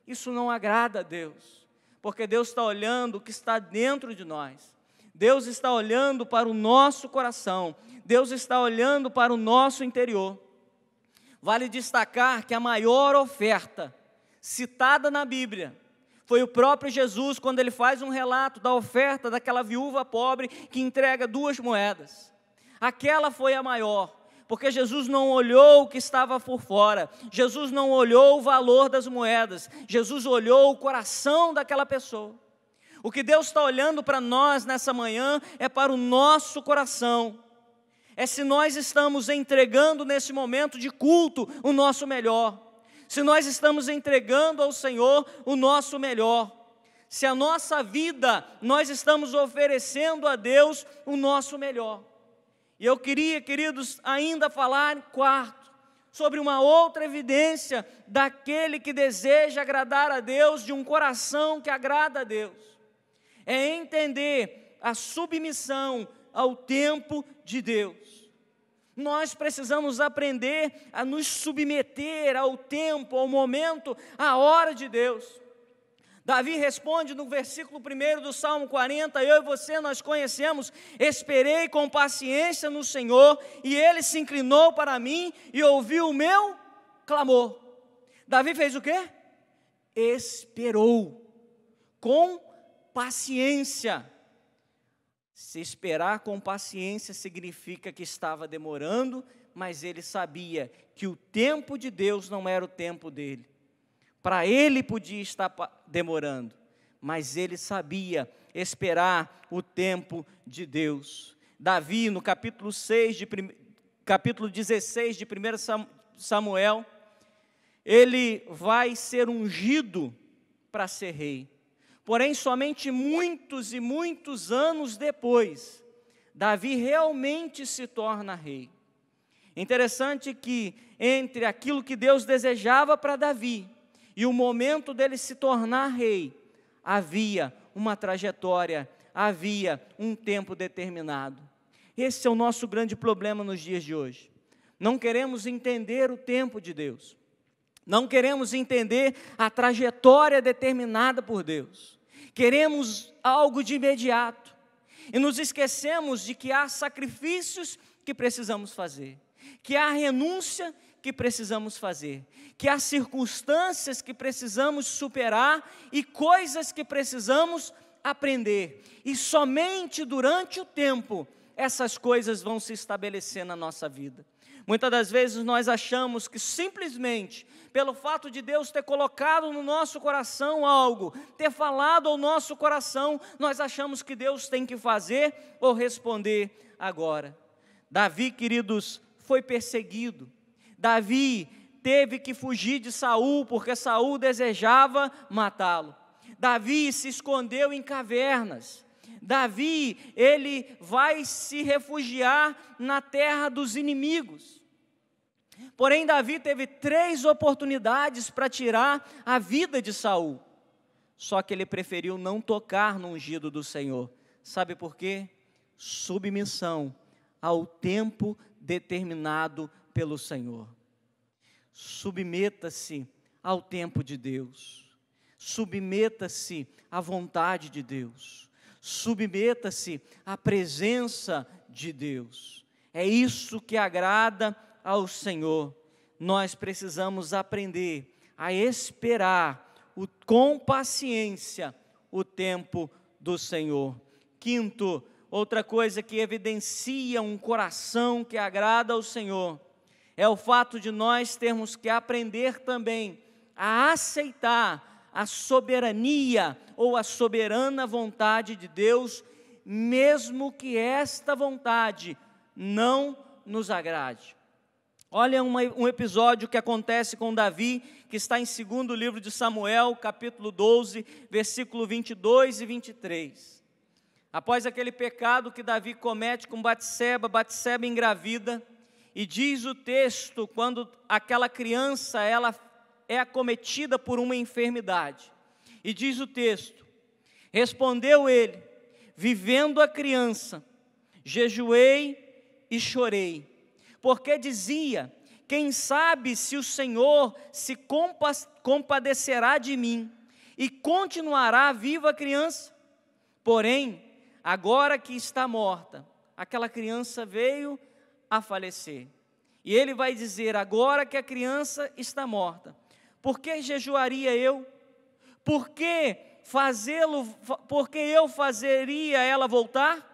Speaker 5: Isso não agrada a Deus, porque Deus está olhando o que está dentro de nós. Deus está olhando para o nosso coração. Deus está olhando para o nosso interior. Vale destacar que a maior oferta citada na Bíblia foi o próprio Jesus, quando ele faz um relato da oferta daquela viúva pobre que entrega 2 moedas. Aquela foi a maior, porque Jesus não olhou o que estava por fora, Jesus não olhou o valor das moedas, Jesus olhou o coração daquela pessoa. O que Deus está olhando para nós nessa manhã é para o nosso coração. É se nós estamos entregando nesse momento de culto o nosso melhor. Se nós estamos entregando ao Senhor o nosso melhor, se a nossa vida nós estamos oferecendo a Deus o nosso melhor. E eu queria, queridos, ainda falar em quarto, sobre uma outra evidência daquele que deseja agradar a Deus, de um coração que agrada a Deus. É entender a submissão ao tempo de Deus. Nós precisamos aprender a nos submeter ao tempo, ao momento, à hora de Deus. Davi responde no versículo 1 do Salmo 40, eu e você nós conhecemos: esperei com paciência no Senhor, e Ele se inclinou para mim e ouviu o meu clamor. Davi fez o quê? Esperou com paciência. Se esperar com paciência significa que estava demorando, mas ele sabia que o tempo de Deus não era o tempo dele. Para ele podia estar demorando, mas ele sabia esperar o tempo de Deus. Davi, no capítulo capítulo 16 de 1 Samuel, ele vai ser ungido para ser rei. Porém, somente muitos e muitos anos depois, Davi realmente se torna rei. Interessante que entre aquilo que Deus desejava para Davi e o momento dele se tornar rei, havia uma trajetória, havia um tempo determinado. Esse é o nosso grande problema nos dias de hoje. Não queremos entender o tempo de Deus. Não queremos entender a trajetória determinada por Deus. Queremos algo de imediato. E nos esquecemos de que há sacrifícios que precisamos fazer, que há renúncia que precisamos fazer, que há circunstâncias que precisamos superar e coisas que precisamos aprender. E somente durante o tempo essas coisas vão se estabelecer na nossa vida. Muitas das vezes nós achamos que simplesmente pelo fato de Deus ter colocado no nosso coração algo, ter falado ao nosso coração, nós achamos que Deus tem que fazer ou responder agora. Davi, queridos, foi perseguido. Davi teve que fugir de Saul, porque Saul desejava matá-lo. Davi se escondeu em cavernas. Davi, ele vai se refugiar na terra dos inimigos. Porém, Davi teve 3 oportunidades para tirar a vida de Saul. Só que ele preferiu não tocar no ungido do Senhor. Sabe por quê? Submissão ao tempo determinado pelo Senhor. Submeta-se ao tempo de Deus. Submeta-se à vontade de Deus. Submeta-se à presença de Deus. É isso que agrada ao Senhor. Nós precisamos aprender a esperar com paciência o tempo do Senhor. Quinto, outra coisa que evidencia um coração que agrada ao Senhor, é o fato de nós termos que aprender também a aceitar a soberania ou a soberana vontade de Deus, mesmo que esta vontade não nos agrade. Olha um episódio que acontece com Davi, que está em 2º livro de Samuel, capítulo 12, versículo 22 e 23. Após aquele pecado que Davi comete com Batseba engravida, e diz o texto, quando aquela criança ela é acometida por uma enfermidade, e diz o texto: respondeu ele, vivendo a criança, jejuei e chorei, porque dizia, quem sabe se o Senhor se compadecerá de mim, e continuará viva a criança. Porém, agora que está morta, aquela criança veio a falecer. E ele vai dizer, agora que a criança está morta, por que jejuaria eu? Por que eu fazeria ela voltar?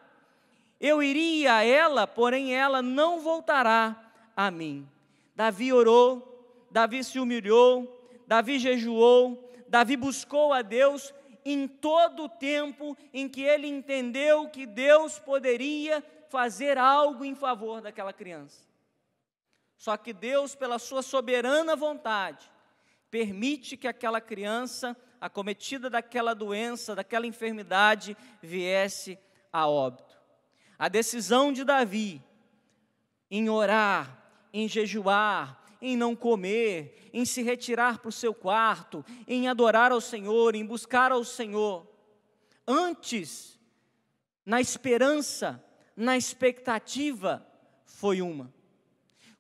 Speaker 5: Eu iria a ela, porém ela não voltará a mim. Davi orou, Davi se humilhou, Davi jejuou, Davi buscou a Deus em todo o tempo em que ele entendeu que Deus poderia fazer algo em favor daquela criança. Só que Deus, pela sua soberana vontade, permite que aquela criança, acometida daquela doença, daquela enfermidade, viesse a óbito. A decisão de Davi em orar, em jejuar, em não comer, em se retirar para o seu quarto, em adorar ao Senhor, em buscar ao Senhor, antes, na esperança, na expectativa, foi uma.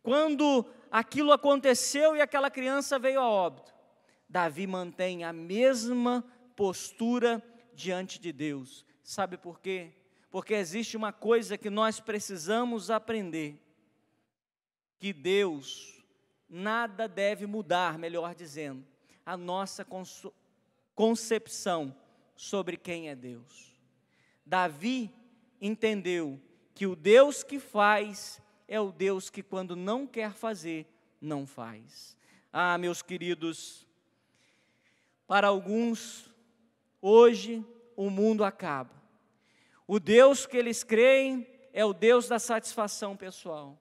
Speaker 5: Quando aquilo aconteceu e aquela criança veio a óbito, Davi mantém a mesma postura diante de Deus. Sabe por quê? Porque existe uma coisa que nós precisamos aprender, que Deus, nada deve mudar, melhor dizendo, a nossa concepção sobre quem é Deus. Davi entendeu que o Deus que faz é o Deus que quando não quer fazer, não faz. Ah, meus queridos, para alguns, hoje o mundo acaba. O Deus que eles creem é o Deus da satisfação pessoal.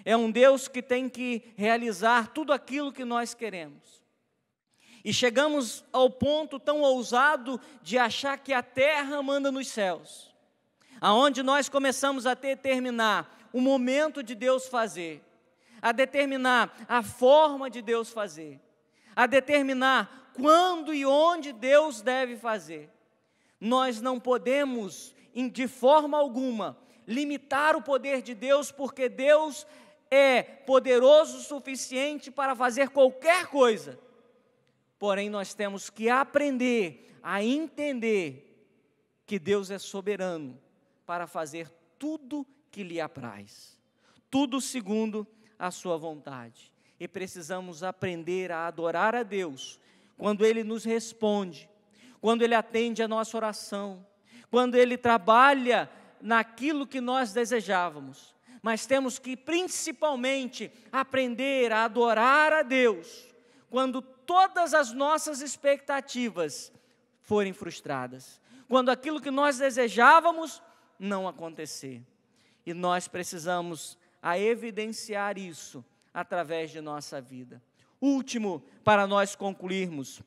Speaker 5: É um Deus que tem que realizar tudo aquilo que nós queremos. E chegamos ao ponto tão ousado de achar que a terra manda nos céus, aonde nós começamos a determinar o momento de Deus fazer, a determinar a forma de Deus fazer, a determinar quando e onde Deus deve fazer. Nós não podemos, de forma alguma, limitar o poder de Deus, porque Deus é poderoso o suficiente para fazer qualquer coisa. Porém, nós temos que aprender a entender que Deus é soberano para fazer tudo que lhe apraz, tudo segundo a sua vontade. E precisamos aprender a adorar a Deus quando Ele nos responde, quando Ele atende a nossa oração, quando Ele trabalha naquilo que nós desejávamos. Mas temos que principalmente aprender a adorar a Deus quando todas as nossas expectativas forem frustradas, quando aquilo que nós desejávamos não acontecer. E nós precisamos evidenciar isso através de nossa vida. Último, para nós concluirmos,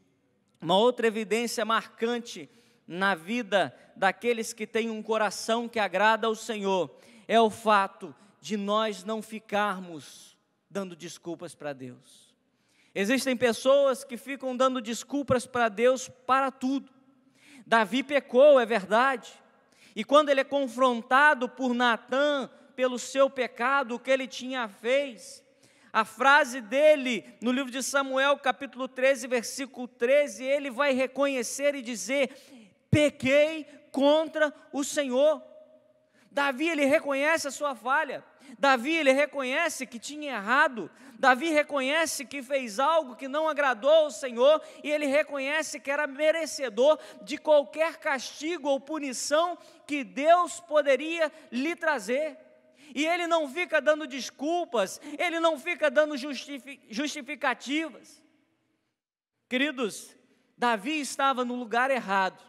Speaker 5: uma outra evidência marcante na vida daqueles que têm um coração que agrada ao Senhor, é o fato de nós não ficarmos dando desculpas para Deus. Existem pessoas que ficam dando desculpas para Deus para tudo. Davi pecou, é verdade, e quando ele é confrontado por Natã, pelo seu pecado, o que ele tinha feito, a frase dele, no livro de Samuel, capítulo 13, versículo 13, ele vai reconhecer e dizer: pequei contra o Senhor. Davi, ele reconhece a sua falha. Davi, ele reconhece que tinha errado. Davi reconhece que fez algo que não agradou ao Senhor, e ele reconhece que era merecedor de qualquer castigo ou punição que Deus poderia lhe trazer. E ele não fica dando desculpas, ele não fica dando justificativas. Queridos, Davi estava no lugar errado,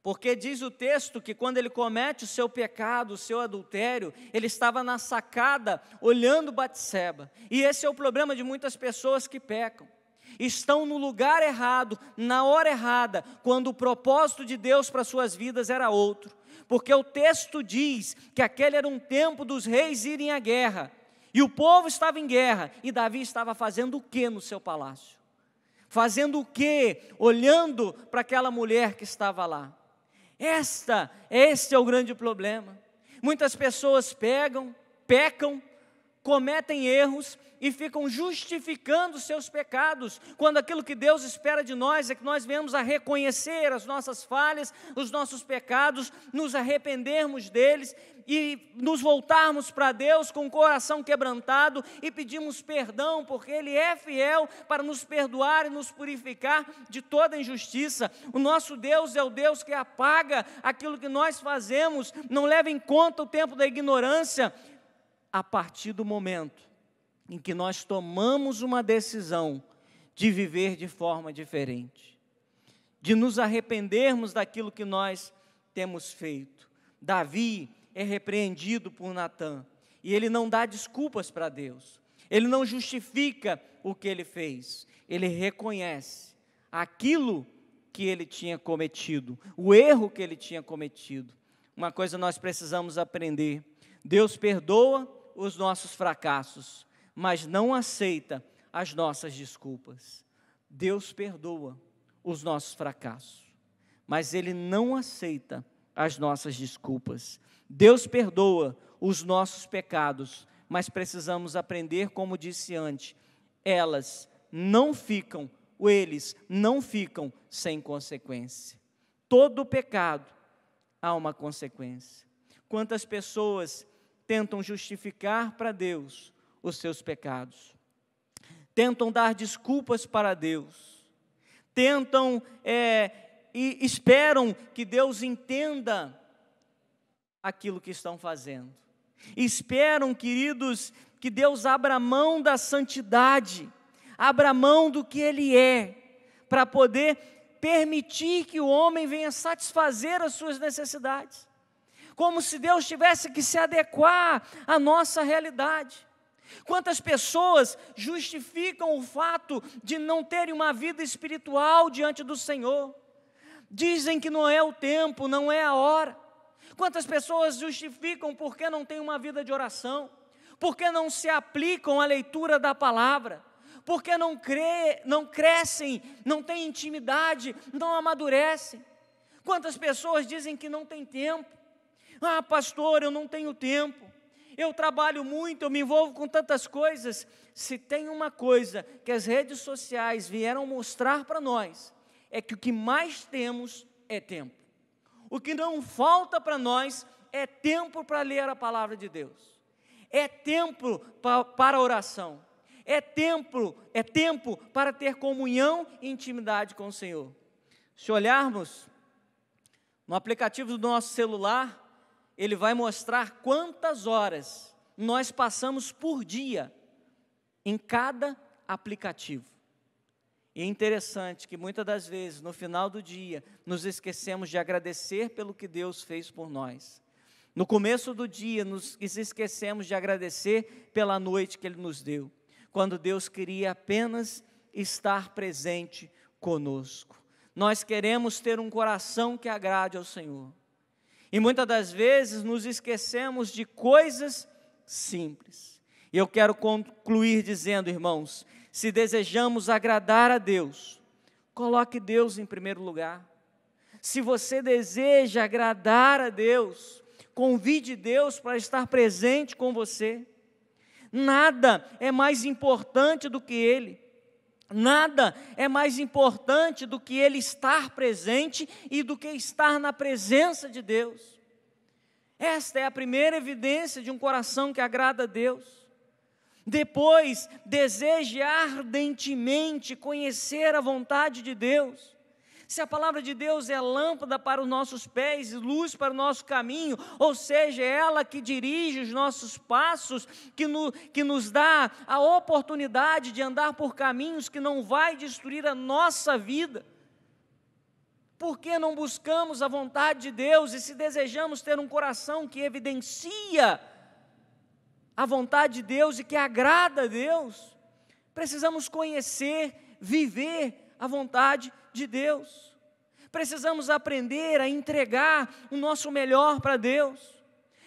Speaker 5: porque diz o texto que quando ele comete o seu pecado, o seu adultério, ele estava na sacada olhando Batseba. E esse é o problema de muitas pessoas que pecam. Estão no lugar errado, na hora errada, quando o propósito de Deus para suas vidas era outro. Porque o texto diz que aquele era um tempo dos reis irem à guerra, e o povo estava em guerra, e Davi estava fazendo o que no seu palácio? Fazendo o que? Olhando para aquela mulher que estava lá. Esse é o grande problema. Muitas pessoas pecam, cometem erros e ficam justificando seus pecados, quando aquilo que Deus espera de nós é que nós venhamos a reconhecer as nossas falhas, os nossos pecados, nos arrependermos deles e nos voltarmos para Deus com o coração quebrantado e pedimos perdão, porque Ele é fiel para nos perdoar e nos purificar de toda injustiça. O nosso Deus é o Deus que apaga aquilo que nós fazemos, não leva em conta o tempo da ignorância. A partir do momento em que nós tomamos uma decisão de viver de forma diferente, de nos arrependermos daquilo que nós temos feito. Davi é repreendido por Natã, e ele não dá desculpas para Deus, ele não justifica o que ele fez, ele reconhece aquilo que ele tinha cometido, o erro que ele tinha cometido. Uma coisa nós precisamos aprender: Deus perdoa os nossos fracassos, mas não aceita as nossas desculpas. Deus perdoa os nossos fracassos, mas Ele não aceita as nossas desculpas. Deus perdoa os nossos pecados, mas precisamos aprender, como disse antes, eles não ficam sem consequência. Todo pecado há uma consequência. Quantas pessoas tentam justificar para Deus os seus pecados, tentam dar desculpas para Deus, tentam e esperam que Deus entenda aquilo que estão fazendo, esperam, queridos, que Deus abra mão da santidade, abra mão do que Ele é, para poder permitir que o homem venha satisfazer as suas necessidades. como se Deus tivesse que se adequar à nossa realidade. Quantas pessoas justificam o fato de não terem uma vida espiritual diante do Senhor? Dizem que não é o tempo, não é a hora. Quantas pessoas justificam porque não têm uma vida de oração? Porque não se aplicam à leitura da palavra? Porque não crescem, não têm intimidade, não amadurecem? Quantas pessoas dizem que não tem tempo? Ah, pastor, eu não tenho tempo. Eu trabalho muito, eu me envolvo com tantas coisas. Se tem uma coisa que as redes sociais vieram mostrar para nós, é que o que mais temos é tempo. O que não falta para nós é tempo para ler a palavra de Deus. É tempo para oração. É tempo para ter comunhão e intimidade com o Senhor. Se olharmos no aplicativo do nosso celular, ele vai mostrar quantas horas nós passamos por dia em cada aplicativo. E é interessante que muitas das vezes, no final do dia, nos esquecemos de agradecer pelo que Deus fez por nós. No começo do dia, nos esquecemos de agradecer pela noite que Ele nos deu, quando Deus queria apenas estar presente conosco. Nós queremos ter um coração que agrade ao Senhor. E muitas das vezes nos esquecemos de coisas simples. E eu quero concluir dizendo, irmãos, se desejamos agradar a Deus, coloque Deus em primeiro lugar. Se você deseja agradar a Deus, convide Deus para estar presente com você. Nada é mais importante do que Ele. Nada é mais importante do que Ele estar presente e do que estar na presença de Deus. Esta é a primeira evidência de um coração que agrada a Deus. Depois, deseje ardentemente conhecer a vontade de Deus. Se a palavra de Deus é lâmpada para os nossos pés e luz para o nosso caminho, ou seja, é ela que dirige os nossos passos, que nos dá a oportunidade de andar por caminhos que não vai destruir a nossa vida. Por que não buscamos a vontade de Deus? E se desejamos ter um coração que evidencia a vontade de Deus e que agrada a Deus, precisamos conhecer, viver a vontade de Deus. Precisamos aprender a entregar o nosso melhor para Deus.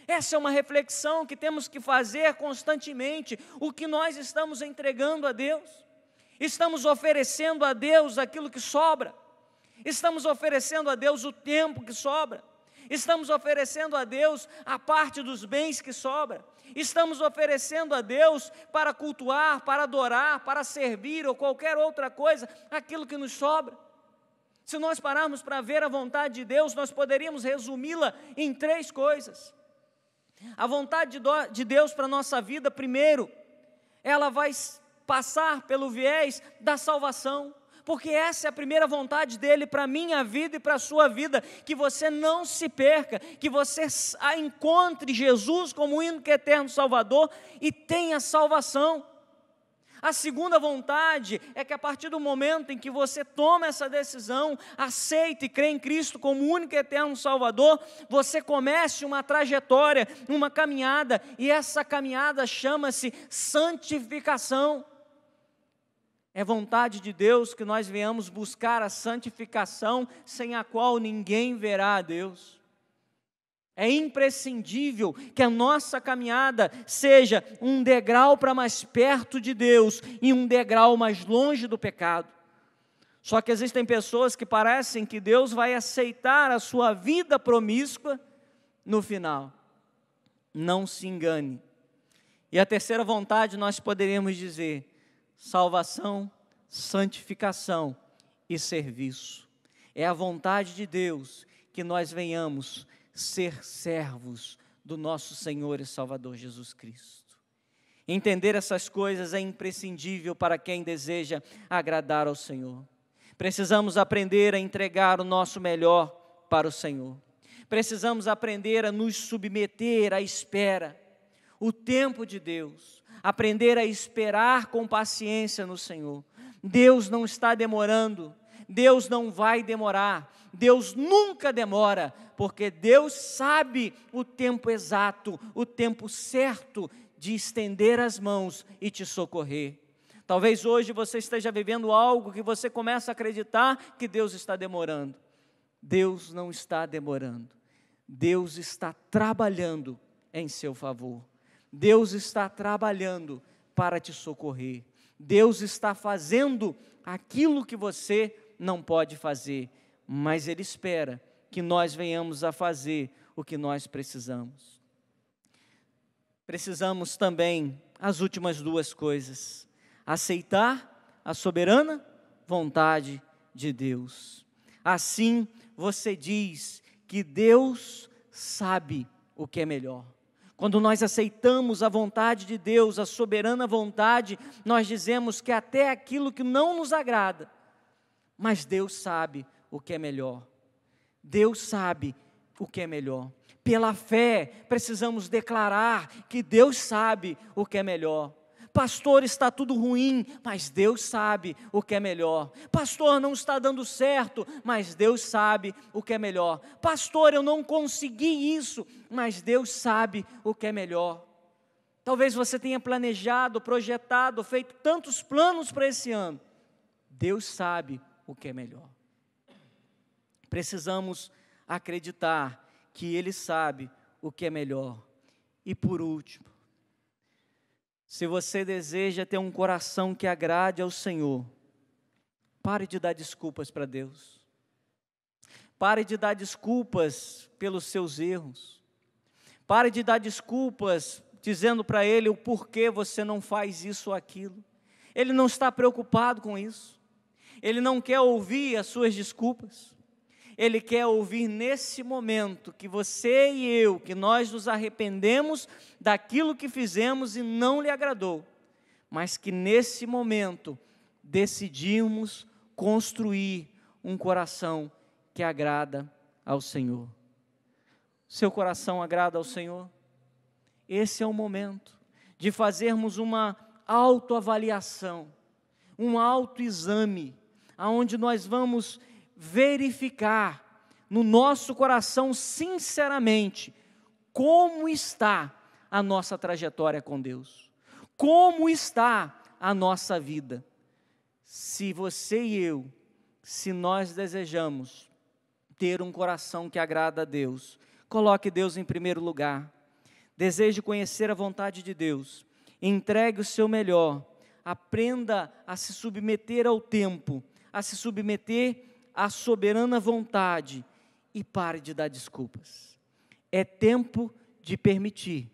Speaker 5: Essa é uma reflexão que temos que fazer constantemente. O que nós estamos entregando a Deus? Estamos oferecendo a Deus aquilo que sobra? Estamos oferecendo a Deus o tempo que sobra? Estamos oferecendo a Deus a parte dos bens que sobra? Estamos oferecendo a Deus para cultuar, para adorar, para servir ou qualquer outra coisa, aquilo que nos sobra? Se nós pararmos para ver a vontade de Deus, nós poderíamos resumi-la em 3 coisas. A vontade de Deus para a nossa vida, primeiro, ela vai passar pelo viés da salvação, porque essa é a primeira vontade dEle para a minha vida e para a sua vida, que você não se perca, que você encontre Jesus como o único e eterno Salvador e tenha salvação. A segunda vontade é que a partir do momento em que você toma essa decisão, aceita e crê em Cristo como o único e eterno Salvador, você comece uma trajetória, uma caminhada, e essa caminhada chama-se santificação. É vontade de Deus que nós venhamos buscar a santificação, sem a qual ninguém verá a Deus. É imprescindível que a nossa caminhada seja um degrau para mais perto de Deus e um degrau mais longe do pecado. Só que existem pessoas que parecem que Deus vai aceitar a sua vida promíscua no final. Não se engane. E a terceira vontade nós poderíamos dizer: salvação, santificação e serviço. É a vontade de Deus que nós venhamos ser servos do nosso Senhor e Salvador Jesus Cristo. Entender essas coisas é imprescindível para quem deseja agradar ao Senhor. Precisamos aprender a entregar o nosso melhor para o Senhor. Precisamos aprender a nos submeter à espera, o tempo de Deus, aprender a esperar com paciência no Senhor. Deus não está demorando. Deus não vai demorar, Deus nunca demora, porque Deus sabe o tempo exato, o tempo certo de estender as mãos e te socorrer. Talvez hoje você esteja vivendo algo que você começa a acreditar que Deus está demorando. Deus não está demorando, Deus está trabalhando em seu favor, Deus está trabalhando para te socorrer, Deus está fazendo aquilo que você não pode fazer, mas Ele espera que nós venhamos a fazer o que nós precisamos. Precisamos também, as últimas duas coisas, aceitar a soberana vontade de Deus. Assim, você diz que Deus sabe o que é melhor. Quando nós aceitamos a vontade de Deus, a soberana vontade, nós dizemos que até aquilo que não nos agrada, mas Deus sabe o que é melhor. Deus sabe o que é melhor. Pela fé, precisamos declarar que Deus sabe o que é melhor. Pastor, está tudo ruim, mas Deus sabe o que é melhor. Pastor, não está dando certo, mas Deus sabe o que é melhor. Pastor, eu não consegui isso, mas Deus sabe o que é melhor. Talvez você tenha planejado, projetado, feito tantos planos para esse ano. Deus sabe o que é melhor. Precisamos acreditar que Ele sabe o que é melhor. E por último, se você deseja ter um coração que agrade ao Senhor, pare de dar desculpas para Deus. Pare de dar desculpas pelos seus erros. Pare de dar desculpas dizendo para Ele o porquê você não faz isso ou aquilo. Ele não está preocupado com isso. Ele não quer ouvir as suas desculpas. Ele quer ouvir nesse momento que você e eu, que nós nos arrependemos daquilo que fizemos e não lhe agradou, mas que nesse momento decidimos construir um coração que agrada ao Senhor. Seu coração agrada ao Senhor? Esse é o momento de fazermos uma autoavaliação, um autoexame, aonde nós vamos verificar no nosso coração sinceramente como está a nossa trajetória com Deus, como está a nossa vida. Se você e eu, se nós desejamos ter um coração que agrada a Deus, coloque Deus em primeiro lugar, deseje conhecer a vontade de Deus, entregue o seu melhor, aprenda a se submeter ao tempo, a se submeter à soberana vontade e pare de dar desculpas. É tempo de permitir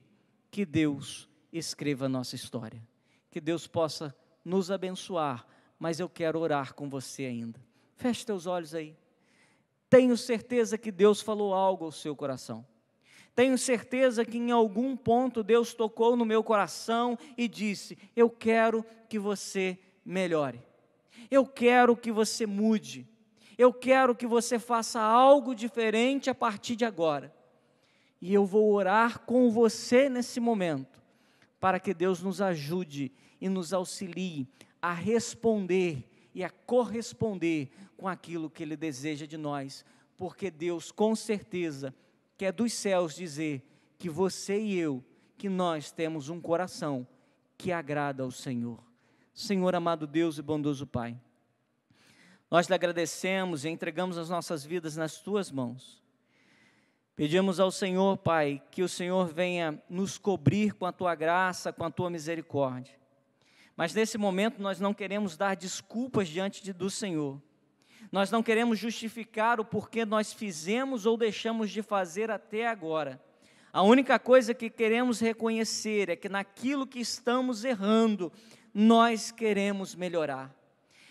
Speaker 5: que Deus escreva a nossa história, que Deus possa nos abençoar, mas eu quero orar com você ainda. Feche teus olhos aí. Tenho certeza que Deus falou algo ao seu coração. Tenho certeza que em algum ponto Deus tocou no meu coração e disse: eu quero que você melhore. Eu quero que você mude. Eu quero que você faça algo diferente a partir de agora. E eu vou orar com você nesse momento, para que Deus nos ajude e nos auxilie a responder e a corresponder com aquilo que Ele deseja de nós, porque Deus com certeza quer dos céus dizer que você e eu, que nós temos um coração que agrada ao Senhor. Senhor amado Deus e bondoso Pai, nós lhe agradecemos e entregamos as nossas vidas nas Tuas mãos. Pedimos ao Senhor, Pai, que o Senhor venha nos cobrir com a Tua graça, com a Tua misericórdia. Mas nesse momento nós não queremos dar desculpas diante do Senhor. Nós não queremos justificar o porquê nós fizemos ou deixamos de fazer até agora. A única coisa que queremos reconhecer é que naquilo que estamos errando, nós queremos melhorar.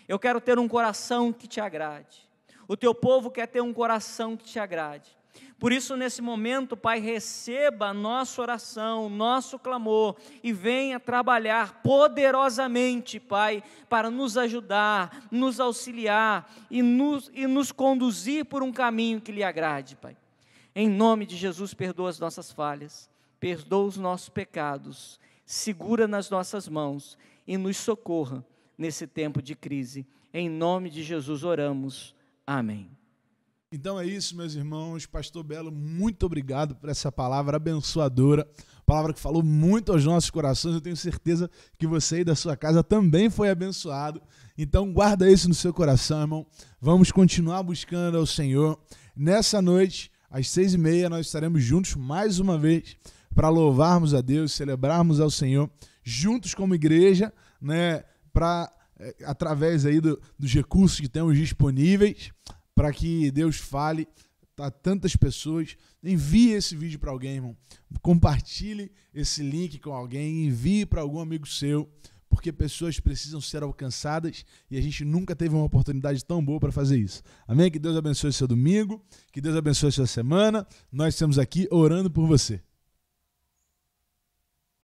Speaker 5: Eu quero ter um coração que te agrade. O teu povo quer ter um coração que te agrade. Por isso, nesse momento, Pai, receba a nossa oração, nosso clamor e venha trabalhar poderosamente, Pai, para nos ajudar, nos auxiliar e nos conduzir por um caminho que lhe agrade, Pai. Em nome de Jesus, perdoa as nossas falhas, perdoa os nossos pecados, segura nas nossas mãos e nos socorra nesse tempo de crise. Em nome de Jesus oramos. Amém.
Speaker 1: Então é isso, meus irmãos. Pastor Belo, muito obrigado por essa palavra abençoadora, palavra que falou muito aos nossos corações. Eu tenho certeza que você aí da sua casa também foi abençoado. Então guarda isso no seu coração, irmão. Vamos continuar buscando ao Senhor. Nessa noite, às 6h30, nós estaremos juntos mais uma vez para louvarmos a Deus, celebrarmos ao Senhor, juntos como igreja, né, através aí dos recursos que temos disponíveis, para que Deus fale a tantas pessoas. Envie esse vídeo para alguém, irmão. Compartilhe esse link com alguém, envie para algum amigo seu, porque pessoas precisam ser alcançadas e a gente nunca teve uma oportunidade tão boa para fazer isso. Amém? Que Deus abençoe seu domingo, que Deus abençoe sua semana. Nós estamos aqui orando por você.